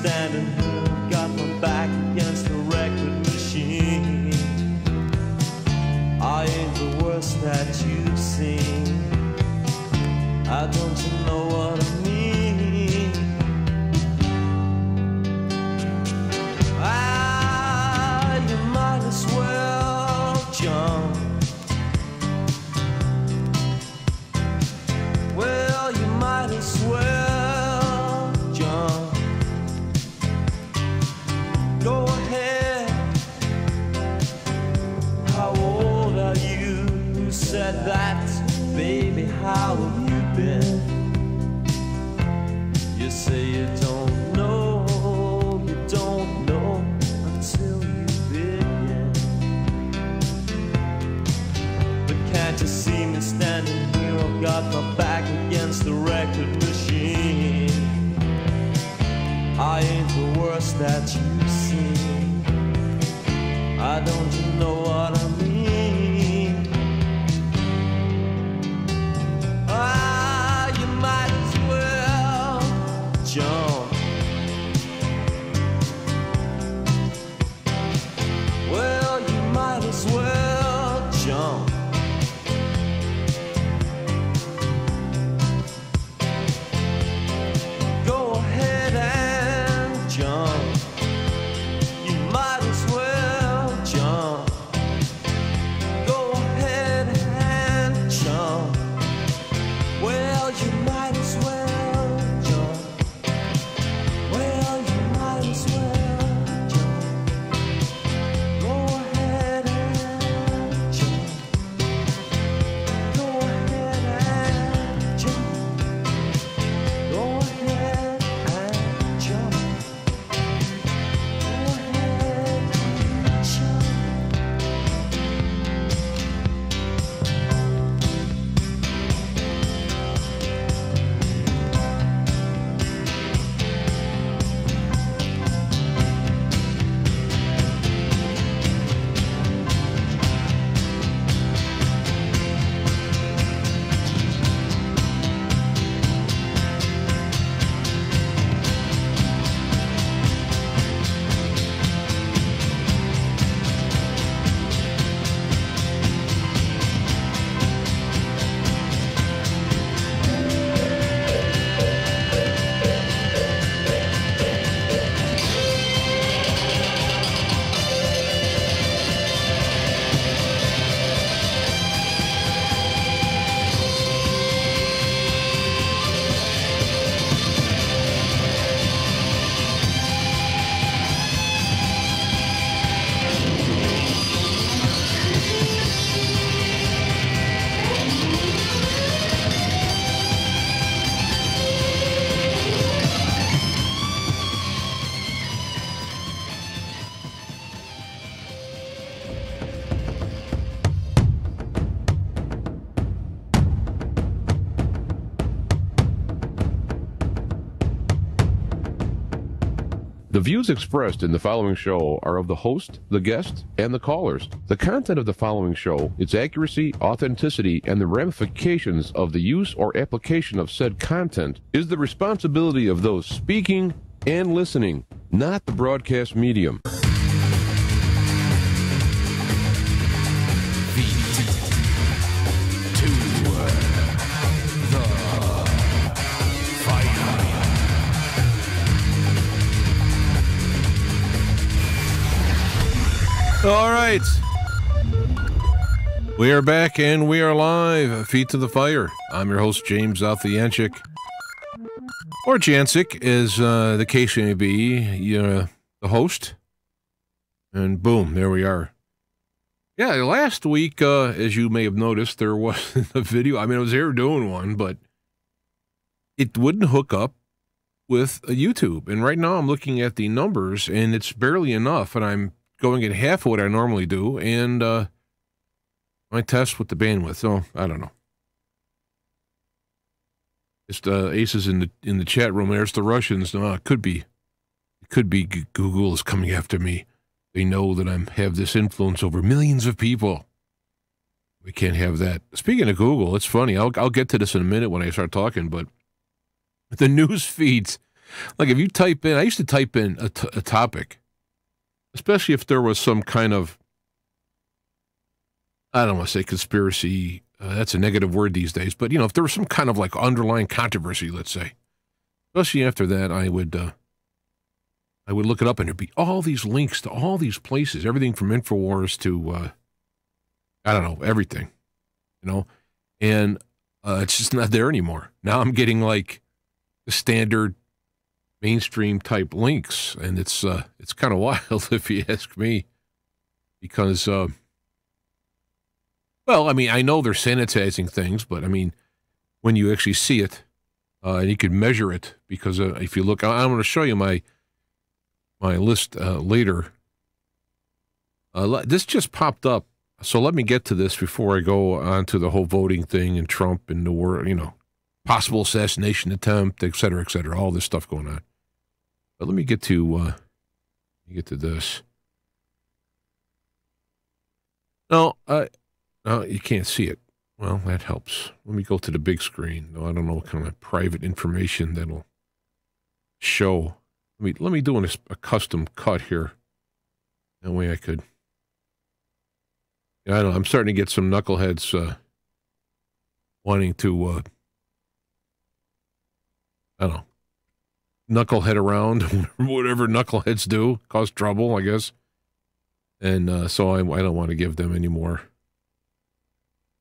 standing here, got my back against the record machine. I ain't the worst that you've seen. Don't you know what I mean? You might as well jump. Well, you might as well jump. Go ahead. How old are you? Who said that? Baby, how have you been? You say you don't know until you begin. But can't you see me standing here? I've got my back against the record machine. I ain't the worst that you've seen. Don't you know what I mean? You might as well jump. Well, you might as well jump. Go ahead and jump. You might as well jump. Go ahead and jump. Well, you might as well jump. Well, you might as well jump. Go ahead and jump. Go ahead and jump. Go ahead and jump. Go ahead and jump. The views expressed in the following show are of the host, the guest, and the callers. The content of the following show, its accuracy, authenticity, and the ramifications of the use or application of said content is the responsibility of those speaking and listening, not the broadcast medium. All right. We are back and we are live. Feet to the fire. I'm your host, James Althianchik. Or Jancic, as the case may be. You're the host. And boom, there we are. Yeah, last week, as you may have noticed, there wasn't a video. I mean, I was here doing one, but it wouldn't hook up with YouTube. And right now I'm looking at the numbers, and it's barely enough, and I'm going at half of what I normally do, and I test with the bandwidth, so I don't know. It's the Aces in the chat room. There's the Russians. No, it could be Google is coming after me. They know that I have this influence over millions of people. We can't have that. Speaking of Google, it's funny. I'll get to this in a minute when I start talking, but the news feeds Like if you type in, I used to type in a topic, especially if there was some kind of, I don't want to say conspiracy, that's a negative word these days, but if there was some kind of like underlying controversy, let's say, especially after that, I would look it up and there'd be all these links to all these places, everything from InfoWars to, I don't know, everything, and it's just not there anymore. Now I'm getting like the standard mainstream type links, and it's kind of wild if you ask me, because, well, I mean, I know they're sanitizing things, but I mean, when you actually see it, and you can measure it, because if you look, I'm going to show you my list later. This just popped up, so let me get to this before I go on to the whole voting thing and Trump and the war, possible assassination attempt, et cetera, all this stuff going on. But let me get to this. No, you can't see it. Well, that helps. Let me go to the big screen. No, I don't know what kind of private information that'll show. Let me do a custom cut here. That way I could. I don't know. I'm starting to get some knuckleheads wanting to. I don't know. Knucklehead around, whatever knuckleheads do, cause trouble, I guess. And so I don't want to give them any more.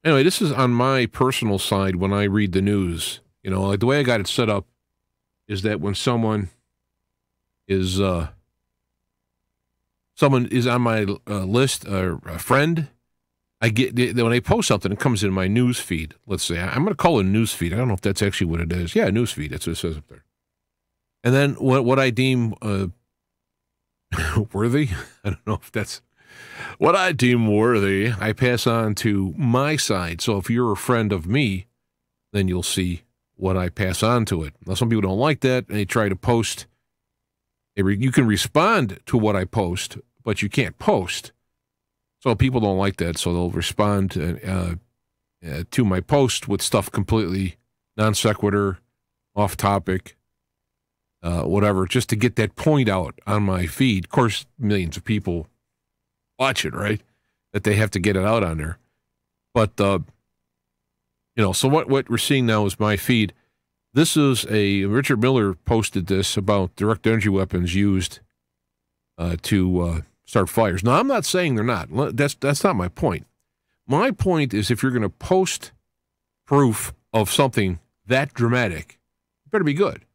Anyway, this is on my personal side when I read the news. Like the way I got it set up is that when someone is on my list, a friend, I get when they post something, it comes in my news feed. Let's say I'm going to call it a news feed. I don't know if that's actually what it is. Yeah, news feed. That's what it says up there. And then what I deem worthy, I don't know if that's what I deem worthy, I pass on to my side. So if you're a friend of me, then you'll see what I pass on to it. Now, some people don't like that, and they try to post. You can respond to what I post, but you can't post. So people don't like that, so they'll respond to my post with stuff completely non sequitur, off topic, whatever, just to get that point out on my feed. Of course, millions of people watch it, right? That they have to get it out on there. But, so what we're seeing now is my feed. This is Richard Miller posted this about direct energy weapons used to start fires. Now, I'm not saying they're not. That's not my point. My point is if you're going to post proof of something that dramatic, it better be good.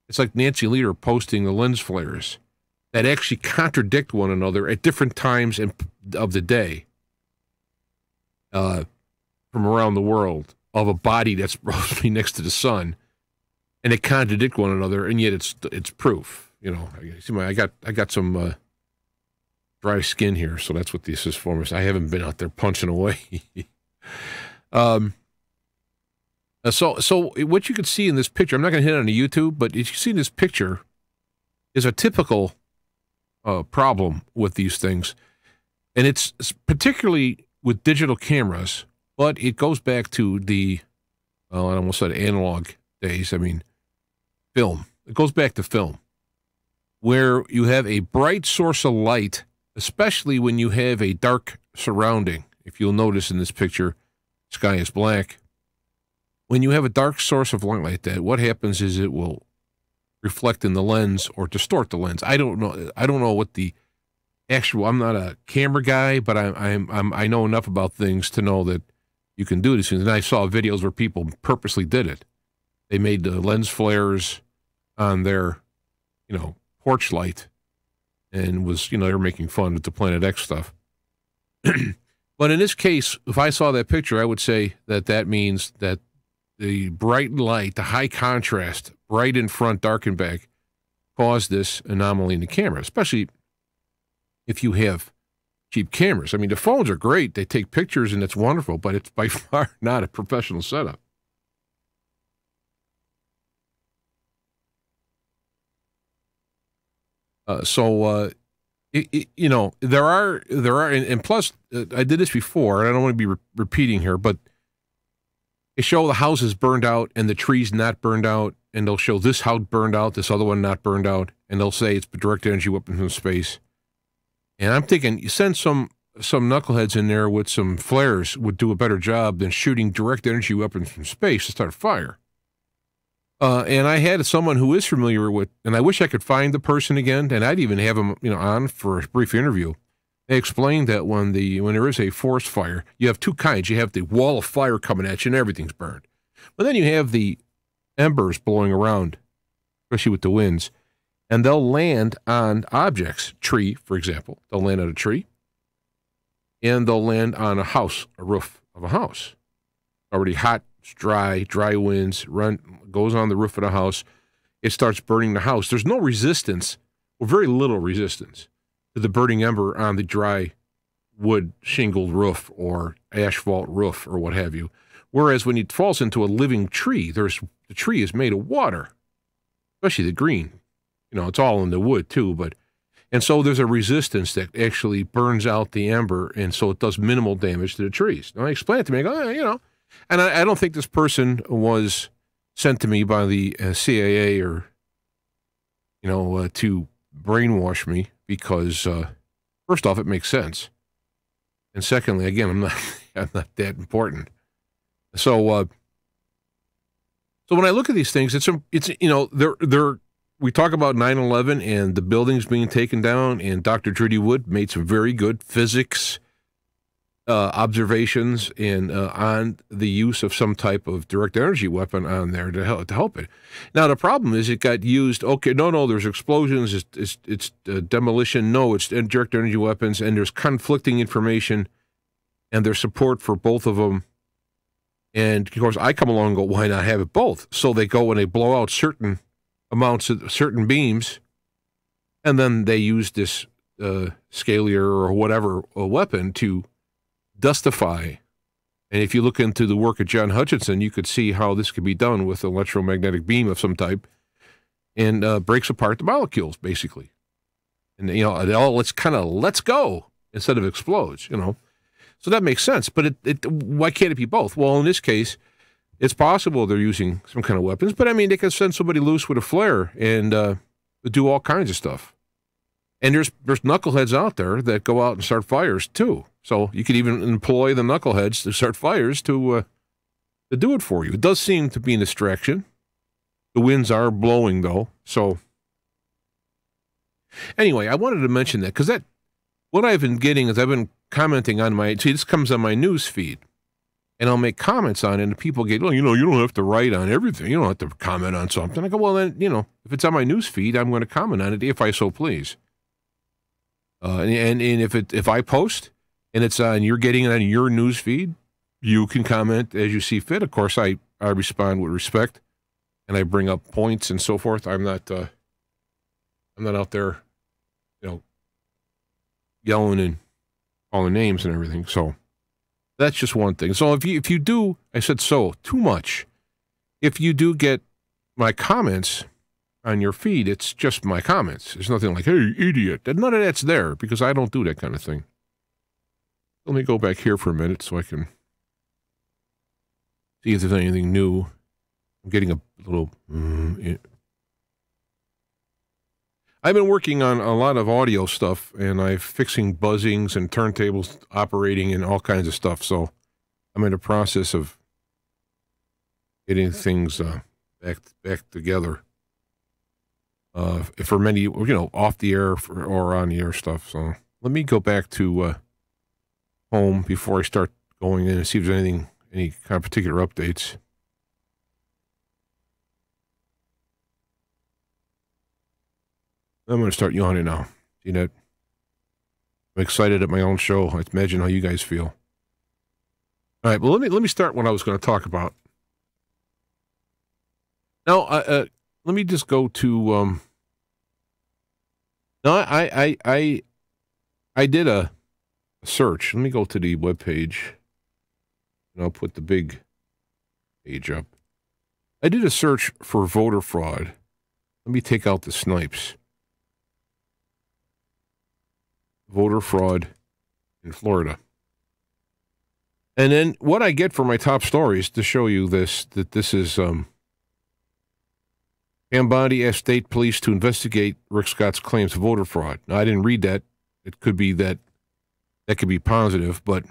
It's like Nancy Leader posting the lens flares that actually contradict one another at different times of the day from around the world of a body that's roughly next to the sun, and they contradict one another, and yet it's proof. See, I got some dry skin here, so that's what this is for. I haven't been out there punching away. So what you can see in this picture, I'm not going to hit on the YouTube, but as you see in this picture, is a typical problem with these things. And it's particularly with digital cameras, but it goes back to I almost said analog days. I mean, film. It goes back to film, where you have a bright source of light, especially when you have a dark surrounding. If you'll notice in this picture, sky is black. When you have a dark source of light like that, what happens is it will reflect in the lens or distort the lens. I don't know what the actual. I'm not a camera guy, but I know enough about things to know that you can do this. And I saw videos where people purposely did it. They made the lens flares on their, porch light, and was, they're making fun with the Planet X stuff. But in this case, if I saw that picture, I would say that means that the bright light, the high contrast, bright in front, dark in back, caused this anomaly in the camera, especially if you have cheap cameras. I mean, the phones are great. They take pictures, and it's wonderful, but it's by far not a professional setup. There are, and plus, I did this before, and I don't want to be repeating here, but they show the houses burned out and the trees not burned out, and they'll show this house burned out, this other one not burned out, and they'll say it's direct energy weapon from space. And I'm thinking, you send some knuckleheads in there with some flares would do a better job than shooting direct energy weapons from space to start a fire. And I had someone who is familiar with, and I wish I could find the person again, and I'd even have them, on for a brief interview. They explained that when there is a forest fire, you have two kinds. You have the wall of fire coming at you and everything's burned. But then you have the embers blowing around, especially with the winds, and they'll land on objects, tree, for example. They'll land on a tree, and they'll land on a house, a roof of a house. Already hot, it's dry winds, goes on the roof of the house. It starts burning the house. There's no resistance, or very little resistance, to the burning ember on the dry wood shingled roof or asphalt roof or what have you. Whereas when it falls into a living tree, the tree is made of water, especially the green. It's all in the wood too, and so there's a resistance that actually burns out the ember, and so it does minimal damage to the trees. Now I explain it to me, I go, and I don't think this person was sent to me by the CIA or, to brainwash me because, first off, it makes sense. And secondly, again, I'm not that important. So when I look at these things, we talk about 9/11 and the buildings being taken down, and Dr. Trudy Wood made some very good physics observations on the use of some type of direct energy weapon on there to help it. Now the problem is it got used. Okay, no, there's explosions. It's demolition. No, it's direct energy weapons, and there's conflicting information, and there's support for both of them. And of course, I come along and go, why not have it both? So they go and they blow out certain amounts of certain beams, and then they use this scalar or whatever weapon to dustify. And if you look into the work of John Hutchinson, you could see how this could be done with an electromagnetic beam of some type, and breaks apart the molecules basically. And let's go instead of explodes. So that makes sense. But why can't it be both? Well, in this case, it's possible they're using some kind of weapons, but they could send somebody loose with a flare and do all kinds of stuff. And there's knuckleheads out there that go out and start fires too. So you could even employ the knuckleheads to start fires to do it for you. It does seem to be a distraction. The winds are blowing though. So anyway, I wanted to mention that because what I've been getting is I've been commenting on this comes on my news feed. And I'll make comments on it, and people get, you don't have to write on everything. You don't have to comment on something. I go, well, then, if it's on my news feed, I'm going to comment on it if I so please. And if I post and it's on, you're getting it on your news feed, you can comment as you see fit. Of course, I respond with respect, and I bring up points and so forth. I'm not out there, yelling and calling names and everything. So. That's just one thing. So if you do, I said so, too much. If you do get my comments on your feed, it's just my comments. There's nothing like, hey, idiot. None of that's there because I don't do that kind of thing. Let me go back here for a minute so I can see if there's anything new. I'm getting a little... I've been working on a lot of audio stuff, and I'm fixing buzzings and turntables operating and all kinds of stuff. So I'm in the process of getting things back together for many, off the air or on the air stuff. So let me go back to home before I start going in and see if there's any kind of particular updates. I'm going to start yawning now. See that? I'm excited at my own show. I imagine how you guys feel. All right, well, let me start what I was going to talk about. Now, let me just go to. No, I did a search. Let me go to the webpage, and I'll put the big page up. I did a search for voter fraud. Let me take out the snipes. Voter fraud in Florida. And then what I get for my top stories to show you that this is Pam asked state police to investigate Rick Scott's claims of voter fraud. Now, I didn't read that. It could be that could be positive, but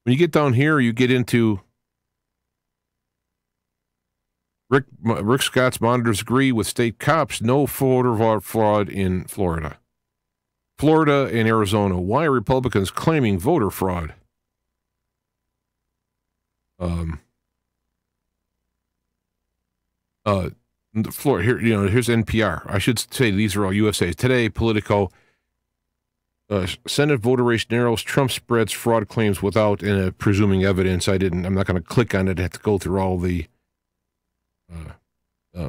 when you get down here, you get into Rick Scott's monitors agree with state cops, no voter fraud in Florida. Florida and Arizona, why are Republicans claiming voter fraud? Florida, here, here's NPR. I should say these are all USA Today, Politico. Senate voter race narrows. Trump spreads fraud claims without presuming evidence. I'm not going to click on it. I have to go through all the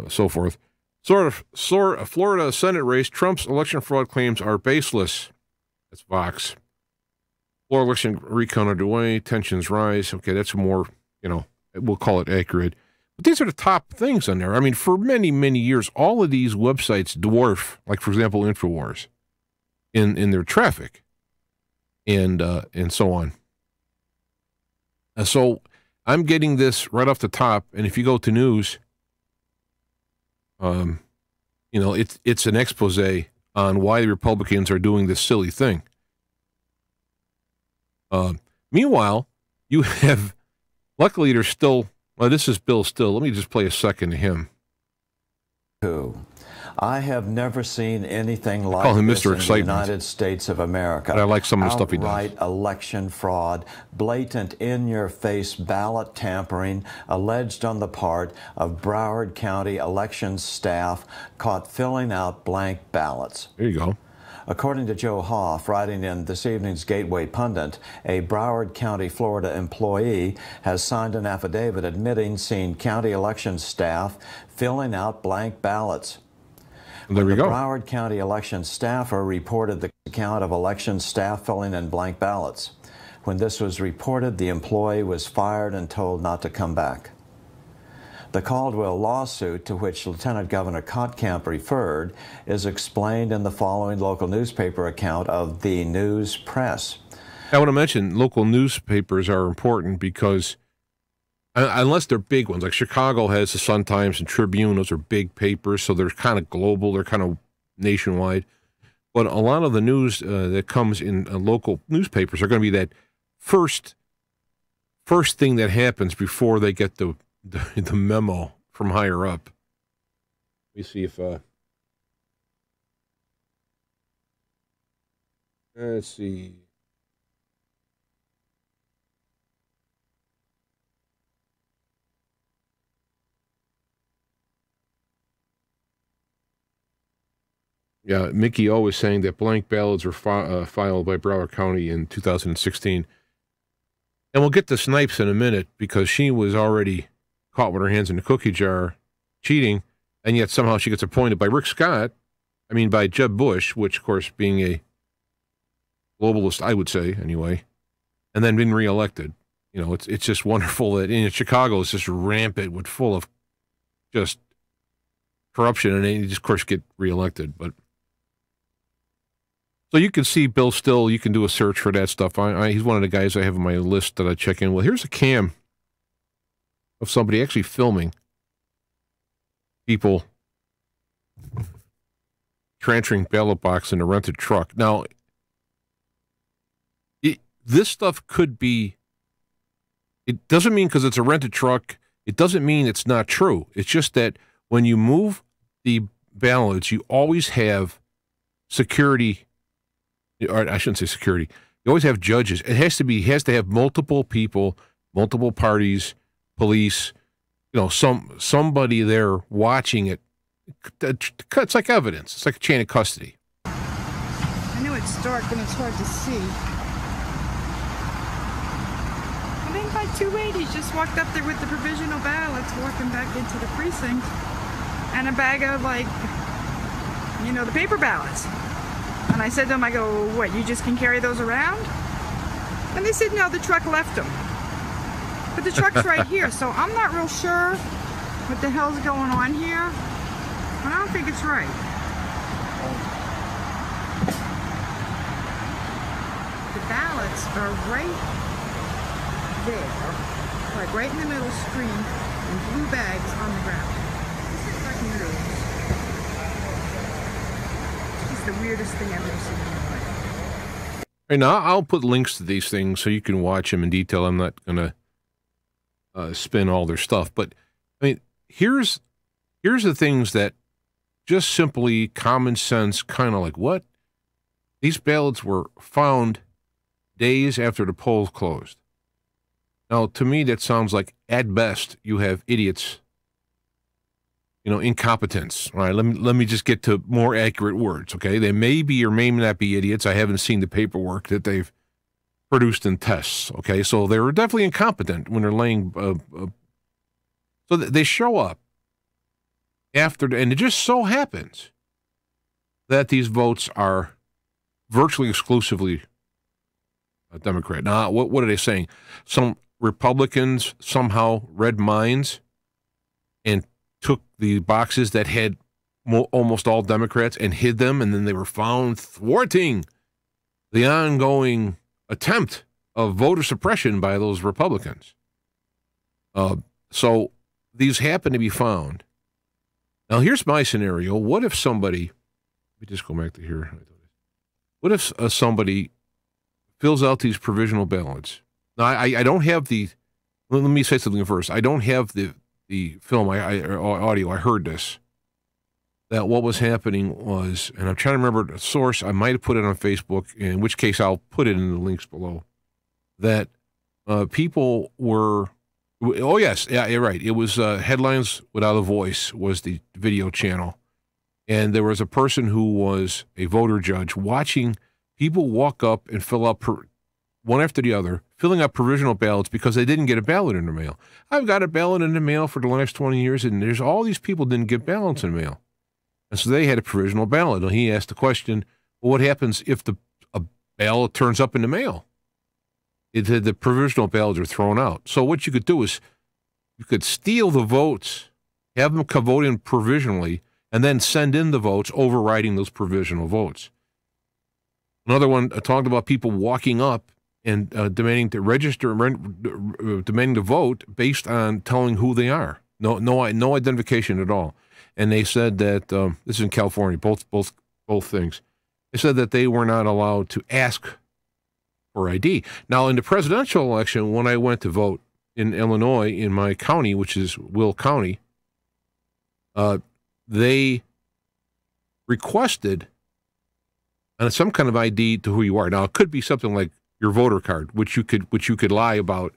so forth. Florida Senate race. Trump's election fraud claims are baseless. That's Vox. Florida election recount underway. Tensions rise. Okay, that's more, we'll call it accurate. But these are the top things on there. I mean, for many, many years, all of these websites dwarf, like, for example, InfoWars in their traffic and so on. And so I'm getting this right off the top. And if you go to news, it's an expose on why the Republicans are doing this silly thing. Meanwhile, you have, luckily there's still, well, this is Bill Still. Let me just play a second to him. I have never seen anything like call him this Mr. in Excitement. the United States of America. But I like some of the stuff he does. Outright election fraud, blatant in-your-face ballot tampering, alleged on the part of Broward County elections staff caught filling out blank ballots. There you go. According to Joe Hoff, writing in this evening's Gateway Pundit, a Broward County, Florida employee has signed an affidavit admitting seeing county election staff filling out blank ballots. There we go. The Broward County election staffer reported the account of election staff filling in blank ballots. When this was reported, the employee was fired and told not to come back. The Caldwell lawsuit, to which Lieutenant Governor Kottkamp referred, is explained in the following local newspaper account of the News Press. I want to mention local newspapers are important because unless they're big ones, like Chicago has the Sun-Times and Tribune, those are big papers, so they're kind of global, they're kind of nationwide. But a lot of the news that comes in local newspapers are going to be that first thing that happens before they get the memo from higher up. Let me see if let's see. Yeah, Mickey O is saying that blank ballots were filed by Broward County in 2016. And we'll get to Snipes in a minute because she was already caught with her hands in the cookie jar cheating, and yet somehow she gets appointed by by Jeb Bush, which, of course, being a globalist, I would say, anyway, and then been reelected. It's just wonderful that in Chicago is just rampant with full of just corruption, and they just, of course, get reelected. But so you can see Bill Still, you can do a search for that stuff. He's one of the guys I have on my list that I check in with. Here's a cam of somebody actually filming people transferring ballot box in a rented truck. Now, this stuff could be, it doesn't mean because it's a rented truck, it doesn't mean it's not true. It's just that when you move the ballots, you always have security, or I shouldn't say security, you always have judges. It has to have multiple people, multiple parties, police, somebody there watching it. It's like evidence. It's like a chain of custody. I know it's dark and it's hard to see. I think my two ladies just walked up there with the provisional ballots, walking back into the precinct, and a bag of, the paper ballots. And I said to them, I go, what, you just can carry those around? And they said, no, the truck left them. But the truck's right here, so I'm not real sure what the hell's going on here. But I don't think it's right. The ballots are right there, like right in the middle screen, in blue bags on the ground. It's the weirdest thing I've ever seen in my life. And now I'll put links to these things so you can watch them in detail. I'm not going to spin all their stuff. But, I mean, here's the things that just simply common sense, kind of like, what? These ballots were found days after the polls closed. Now, to me, that sounds like, at best, you have idiots, incompetence. All right, let me just get to more accurate words, okay? They may be or may not be idiots. I haven't seen the paperwork that they've produced in tests, okay? So they were definitely incompetent when they're laying... so they show up after... And it just so happens that these votes are virtually exclusively Democrat. Now, what are they saying? Some Republicans somehow read minds and took the boxes that had almost all Democrats and hid them, and then they were found thwarting the ongoing attempt of voter suppression by those Republicans. So these happen to be found. Now, here's my scenario. What if somebody... Let me just go back to here. What if somebody fills out these provisional ballots? Now, I don't have the... Let me say something first. I don't have the film, or audio. I heard this. That what was happening was, and I'm trying to remember the source. I might have put it on Facebook, in which case I'll put it in the links below. That people were... Oh, yes. Yeah, you're right. It was Headlines Without a Voice was the video channel. And there was a person who was a voter judge watching people walk up and fill up one after the other, filling up provisional ballots because they didn't get a ballot in the mail. I've got a ballot in the mail for the last 20 years, and there's all these people didn't get ballots in the mail. And so they had a provisional ballot. And he asked the question, well, what happens if a ballot turns up in the mail? The provisional ballots are thrown out. So what you could do is you could steal the votes, have them come vote in provisionally, and then send in the votes overriding those provisional votes. Another one talked about people walking up and demanding to register, demanding to vote based on telling who they are. No identification at all. And they said that this is in California. Both things. They said that they were not allowed to ask for ID. Now, in the presidential election, when I went to vote in Illinois, in my county, which is Will County, they requested some kind of ID to who you are. Now, it could be something like your voter card, which you could lie about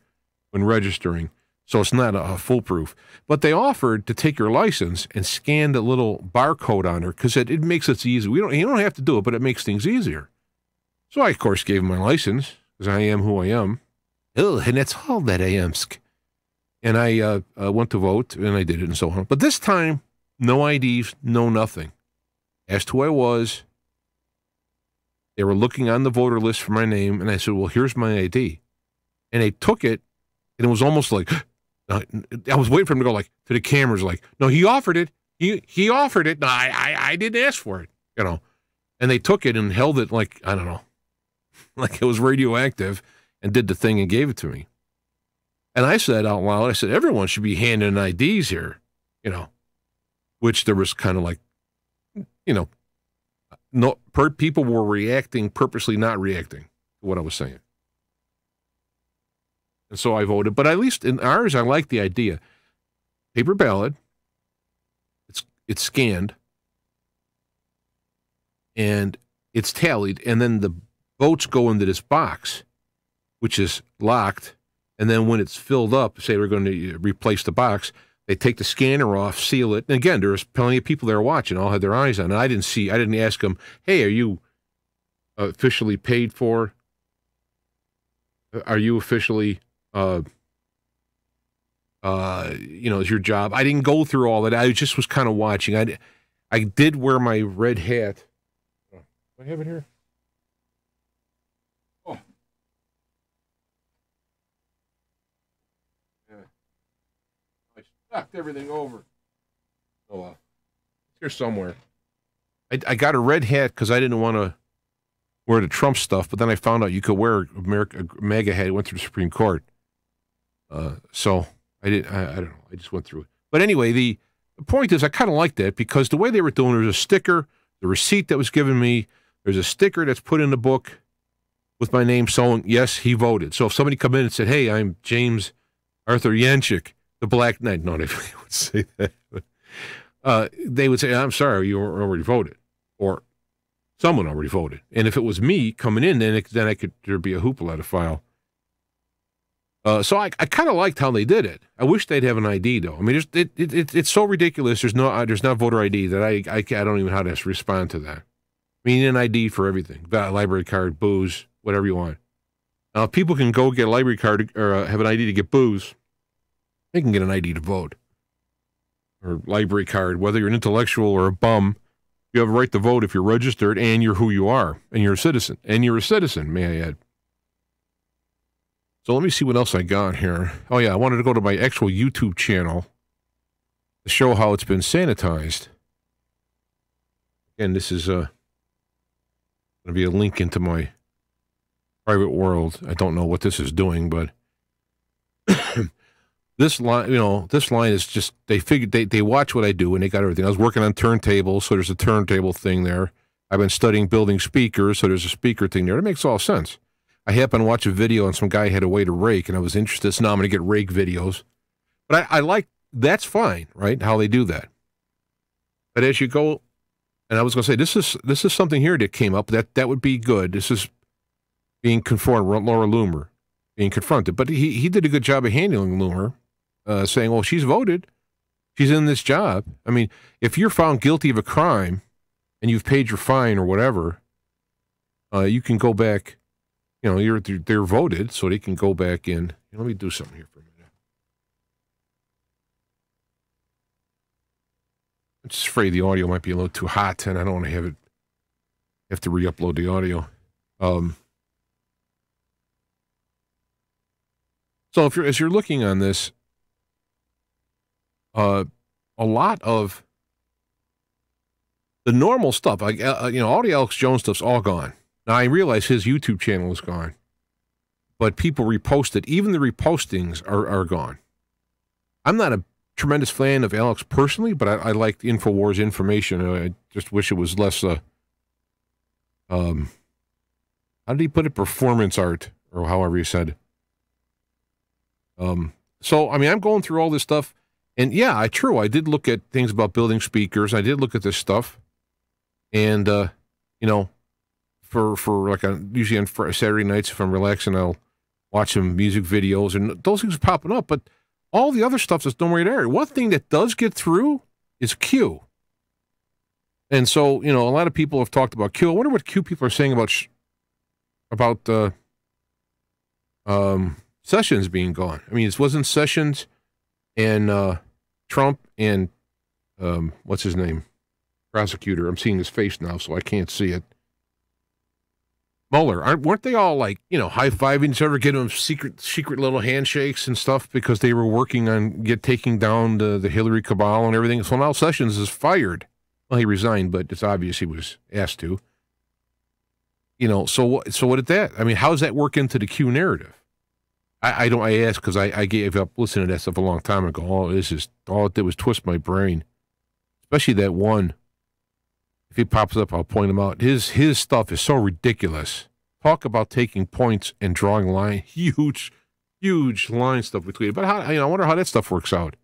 when registering, so it's not a foolproof. But they offered to take your license and scan the little barcode on there because it makes it easy. You don't have to do it, but it makes things easier. So I, of course, gave them my license because I am who I am. Oh, and that's all that I am. And I went to vote, and I did it, and so on. But this time, no IDs, no nothing. Asked who I was. They were looking on the voter list for my name, and I said, well, here's my ID. And they took it, and it was almost like, I was waiting for him to go like to the cameras, like, no, he offered it. He offered it. No, I didn't ask for it, And they took it and held it like, I don't know, like it was radioactive, and did the thing and gave it to me. And I said out loud, I said, everyone should be handing IDs here, which there was kind of like, people were reacting, purposely not reacting to what I was saying. And so I voted. But at least in ours, I like the idea. Paper ballot, it's scanned, and it's tallied, and then the votes go into this box, which is locked, and then when it's filled up, say we're going to replace the box, they take the scanner off, seal it. And again, there's plenty of people there watching, all had their eyes on it. I didn't ask them, hey, are you officially paid for? Are you officially, is your job? I didn't go through all that. I just was kind of watching. I did wear my red hat. Do I have it here? Oh. Yeah. I knocked everything over. Oh, it's here somewhere. I got a red hat because I didn't want to wear the Trump stuff, but then I found out you could wear a MAGA hat. It went through the Supreme Court. So I don't know. I just went through it. But anyway, the point is I kind of like that because the way they were doing it was a sticker, the receipt that was given me. There's a sticker that's put in the book with my name showing, yes, he voted. So if somebody come in and said, hey, I'm James Arthur Yanchik, the Black Knight, no, they would say that. They would say, I'm sorry, you already voted. Or someone already voted. And if it was me coming in, then there'd be a hoopla to file. So I kind of liked how they did it. I wish they'd have an ID, though. I mean, it's so ridiculous. There's not voter ID that I don't even know how to respond to that. I mean, an ID for everything. Library card, booze, whatever you want. Now, if people can go get a library card or have an ID to get booze, they can get an ID to vote. Or library card, whether you're an intellectual or a bum, you have a right to vote if you're registered and you're who you are. And you're a citizen. And you're a citizen, may I add. So let me see what else I got here. Oh, yeah, I wanted to go to my actual YouTube channel to show how it's been sanitized. Again, this is going to be a link into my private world. I don't know what this is doing, but this line is just, they figured, they watch what I do, and they got everything. I was working on turntables, so there's a turntable thing there. I've been studying building speakers, so there's a speaker thing there. It makes all sense. I happened to watch a video on some guy had a way to rake, and I was interested. So now I'm going to get rake videos. But I like, that's fine, right, how they do that. But as you go, and I was going to say, this is something here that came up, that would be good. This is being confronted, Laura Loomer being confronted. But he did a good job of handling Loomer, saying, well, she's voted. She's in this job. I mean, if you're found guilty of a crime and you've paid your fine or whatever, you can go back. You know, they're voted, so they can go back in. Let me do something here for a minute. I'm just afraid the audio might be a little too hot, and I don't want to have to re-upload the audio. So as you're looking on this, a lot of the normal stuff, like all the Alex Jones stuff's all gone. Now, I realize his YouTube channel is gone, but people repost it. Even the repostings are gone. I'm not a tremendous fan of Alex personally, but I like InfoWars information. I just wish it was less, how did he put it? Performance art, or however you said. So, I mean, I'm going through all this stuff, and yeah, I did look at things about building speakers. I did look at this stuff, and, for like usually on Saturday nights, if I'm relaxing, I'll watch some music videos, and those things are popping up, but all the other stuff is nowhere there. One thing that does get through is Q. And so, a lot of people have talked about Q. I wonder what Q people are saying about Sessions being gone. I mean, it wasn't Sessions and Trump and what's his name? Prosecutor. I'm seeing his face now, so I can't see it. Mueller, weren't they all like, high-fiving each other, giving them secret little handshakes and stuff because they were working on taking down the Hillary cabal and everything? So now Sessions is fired. Well, he resigned, but it's obvious he was asked to. So what did that? I mean, how does that work into the Q narrative? I asked because I gave up listening to that stuff a long time ago. All it did was twist my brain, especially that one. If he pops up, I'll point him out. His stuff is so ridiculous. Talk about taking points and drawing line, huge line stuff between. But how, I wonder how that stuff works out.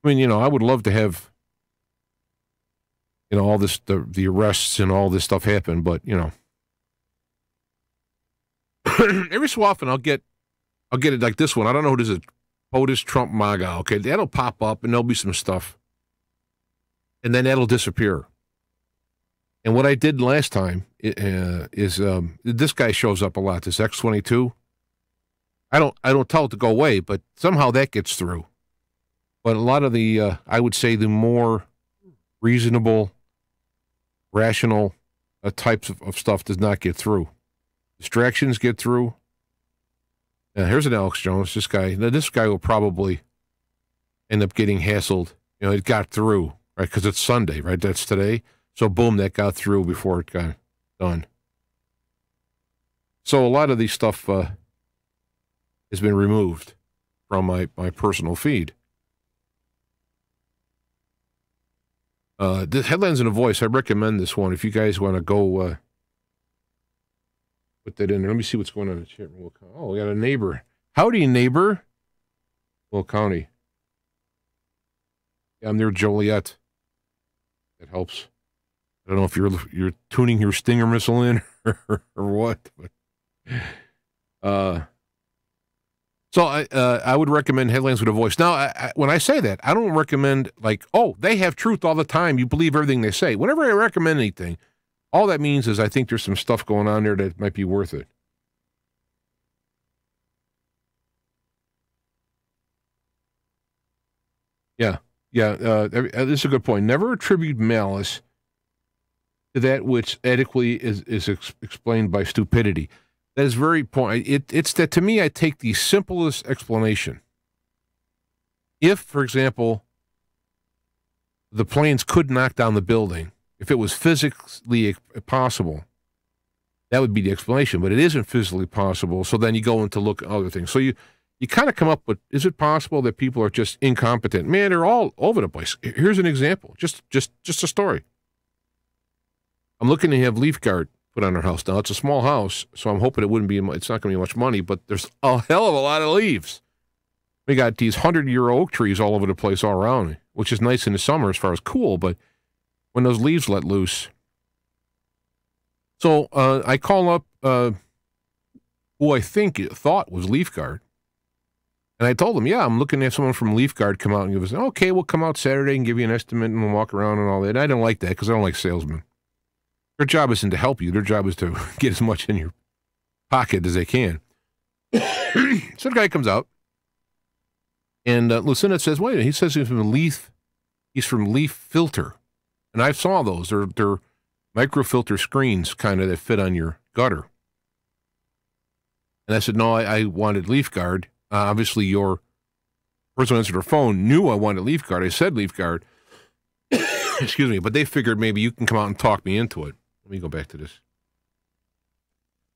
I mean, I would love to have, all this, the arrests and all this stuff happen, but every so often I'll get it like this one. I don't know who this is. POTUS Trump MAGA. Okay, that'll pop up and there'll be some stuff, and then that'll disappear. And what I did last time is this guy shows up a lot. This X-22. I don't tell it to go away, but somehow that gets through. But a lot of the I would say the more reasonable, rational types of stuff does not get through. Distractions get through. Here's an Alex Jones. This guy will probably end up getting hassled. It got through, right? Because it's Sunday, right? That's today. So, boom, that got through before it got done. So, a lot of these stuff has been removed from my personal feed. The Headlines in a Voice, I recommend this one if you guys want to go put that in there. Let me see what's going on in the chat room. Oh, we got a neighbor. Howdy, neighbor. Will County. Yeah, I'm near Joliet. That helps. I don't know if you're tuning your Stinger missile in or what. But, so I would recommend Headlines with a Voice. Now, when I say that, I don't recommend like, oh, they have truth all the time. You believe everything they say. Whenever I recommend anything, all that means is I think there's some stuff going on there that might be worth it. Yeah. This is a good point. Never attribute malice to that which adequately is explained by stupidity. That is very point. It's that to me, I take the simplest explanation. If, for example, the planes could knock down the building, if it was physically possible, that would be the explanation. But it isn't physically possible. So then you go into look at other things. So you kind of come up with, is it possible that people are just incompetent? Man, they're all over the place. Here's an example. Just a story. I'm looking to have leaf guard put on our house. Now, it's a small house, so I'm hoping it's not going to be much money, but there's a hell of a lot of leaves. We got these 100-year oak trees all over the place all around, which is nice in the summer as far as cool, but when those leaves let loose. So I call up who I thought was leaf guard. And I told him, yeah, I'm looking to have someone from Leaf Guard come out and give us, okay, we'll come out Saturday and give you an estimate and we'll walk around and all that. And I don't like that because I don't like salesmen. Their job isn't to help you. Their job is to get as much in your pocket as they can. So the guy comes out and Lucinda says, wait, he says he's from Leaf Filter. And I saw those. They're microfilter screens kind of that fit on your gutter. And I said, no, I wanted Leaf Guard. Obviously, your person who answered her phone knew I wanted Leaf Guard. I said Leaf Guard. Excuse me, but they figured maybe you can come out and talk me into it. Let me go back to this.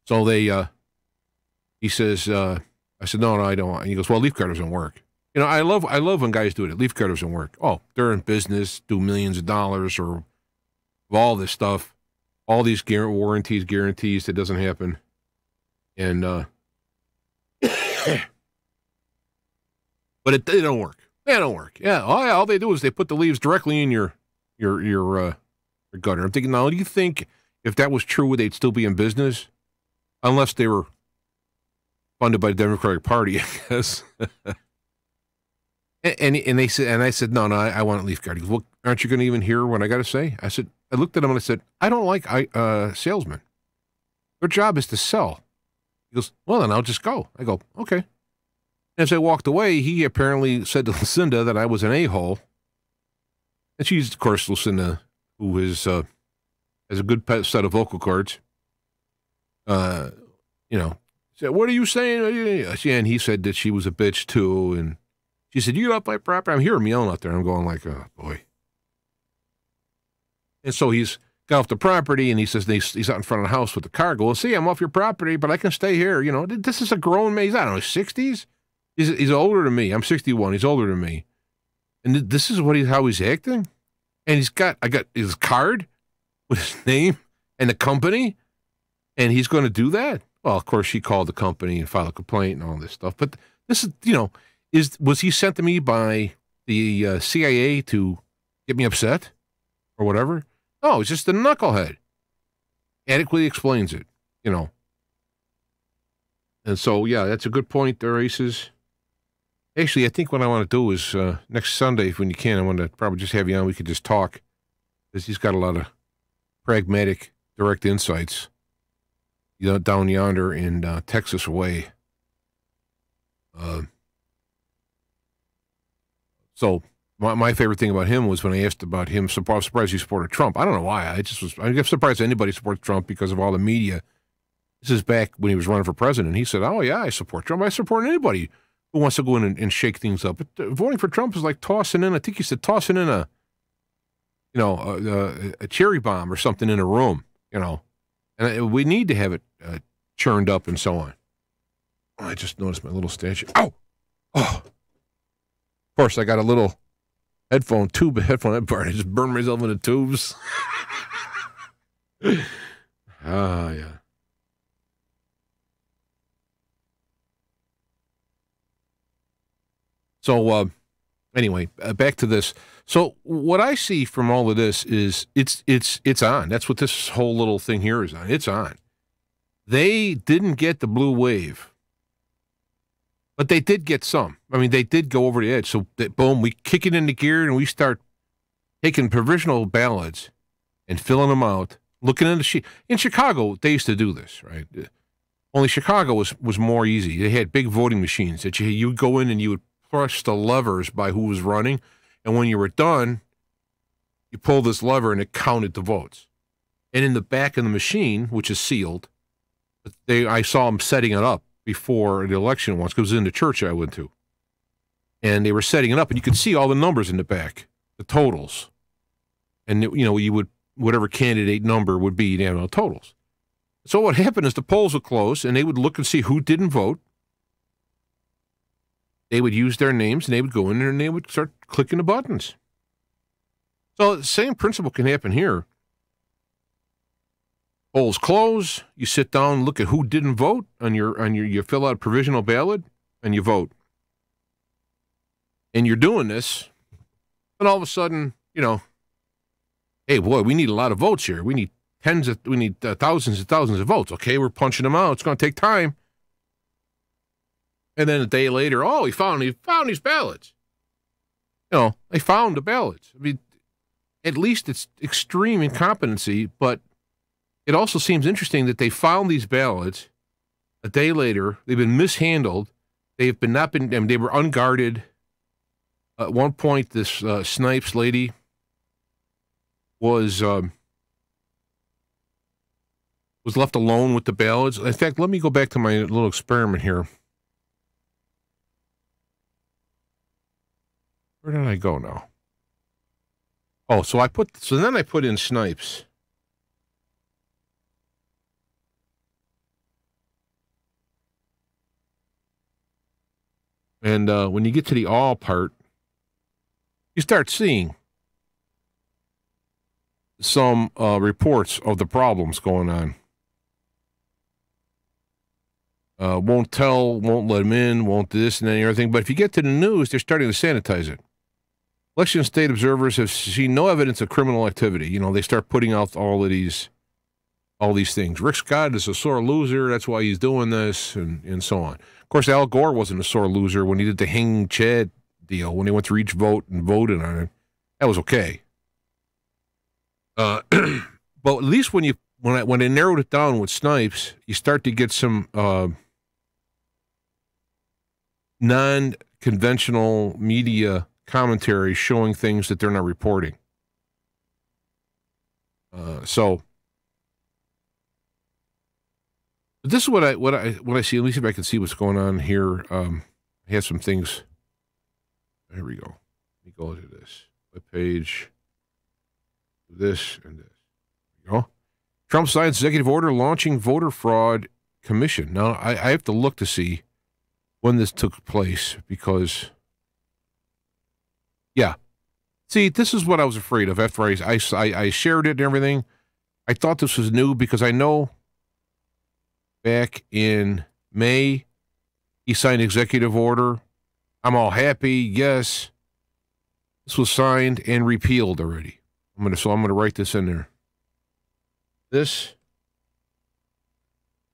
So he says, I said, no, I don't want. And he goes, well, Leaf Guard doesn't work. You know, I love when guys do it. Leaf Guard doesn't work. Oh, they're in business, do millions of dollars or all this stuff, all these warranties, guarantees, that doesn't happen. And, but it don't work. They don't work. Yeah, all they do is they put the leaves directly in your gutter. I'm thinking, now, do you think if that was true, they'd still be in business? Unless they were funded by the Democratic Party, I guess. and they said, and I said, no, I want Leaf Guard. He goes, well, aren't you going to even hear what I got to say? I said, I looked at him and I said, I don't like salesmen. Their job is to sell. He goes, well, then I'll just go. I go, okay. As I walked away, he apparently said to Lucinda that I was an a-hole. And she's, of course, Lucinda, who has a good set of vocal cords. Said, what are you saying? And he said that she was a bitch, too. And she said, you get off my property. I'm hearing him yelling out there. I'm going like, oh, boy. And so he's got off the property, and he says he's out in front of the house with the car. I go, well, see, I'm off your property, but I can stay here. You know, this is a grown man. He's, I don't know, 60s? He's older than me. I'm 61. He's older than me. And this is how he's acting? And I got his card with his name and the company, and he's going to do that? Well, of course, she called the company and filed a complaint and all this stuff. But this is, was he sent to me by the CIA to get me upset or whatever? No, he's just a knucklehead. Adequately explains it, And so, yeah, that's a good point there, Aces. Actually, I think what I want to do is next Sunday, when you can, I want to probably just have you on. We could just talk, because he's got a lot of pragmatic, direct insights, down yonder in Texas way. So my favorite thing about him was when I asked about him. I was surprised he supported Trump. I don't know why. I'm surprised anybody supports Trump because of all the media. This is back when he was running for president. He said, oh, yeah, I support Trump. I support anybody who wants to go in and shake things up. But voting for Trump is like tossing in, I think he said, tossing in a cherry bomb or something in a room, And we need to have it churned up and so on. Oh, I just noticed my little statue. Ow! Oh! Of course, I got a little headphone that part. I just burned myself in the tubes. Yeah. So, anyway, back to this. So what I see from all of this is it's on. That's what this whole little thing here is on. It's on. They didn't get the blue wave, but they did get some. I mean, they did go over the edge. So, boom, we kick it into gear and we start taking provisional ballots and filling them out, looking at the sheet. In Chicago, they used to do this, right? Only Chicago was more easy. They had big voting machines that you would go in and you would push the levers by who was running, and when you were done, you pull this lever and it counted the votes. And in the back of the machine, which is sealed, I saw them setting it up before the election once, because it was in the church I went to. And they were setting it up, and you could see all the numbers in the back, the totals. And, you would, whatever candidate number would be, totals. So what happened is the polls would close, and they would look and see who didn't vote. They would use their names, and they would go in there, and they would start clicking the buttons. So the same principle can happen here. Polls close. You sit down, look at who didn't vote you fill out a provisional ballot, and you vote. And you're doing this, and all of a sudden, hey boy, we need a lot of votes here. We need thousands and thousands of votes. Okay, we're punching them out. It's going to take time. And then a day later, we found these ballots. They found the ballots. I mean, at least it's extreme incompetency, but it also seems interesting that they found these ballots a day later. They've been mishandled. They were unguarded. At one point, this Snipes lady was left alone with the ballots. In fact, let me go back to my little experiment here. Where did I go now? Oh, so then I put in Snipes. And when you get to the all part, you start seeing some reports of the problems going on. Won't tell, won't let them in, won't this and everything. But if you get to the news, they're starting to sanitize it. Election state observers have seen no evidence of criminal activity. They start putting out all these things. Rick Scott is a sore loser. That's why he's doing this, and so on. Of course, Al Gore wasn't a sore loser when he did the hanging Chad deal, when he went to each vote and voted on it. That was okay. But at least when they narrowed it down with Snipes, you start to get some non-conventional media commentary showing things that they're not reporting. So this is what I see. At least if I can see what's going on here. I have some things. There we go. Let me go to this web page. This and this. There you go. Trump signs executive order launching voter fraud commission. Now I have to look to see when this took place because. Yeah. See, this is what I was afraid of after I shared it and everything. I thought this was new because I know back in May, he signed executive order. I'm all happy. Yes. This was signed and repealed already. I'm going to write this in there. This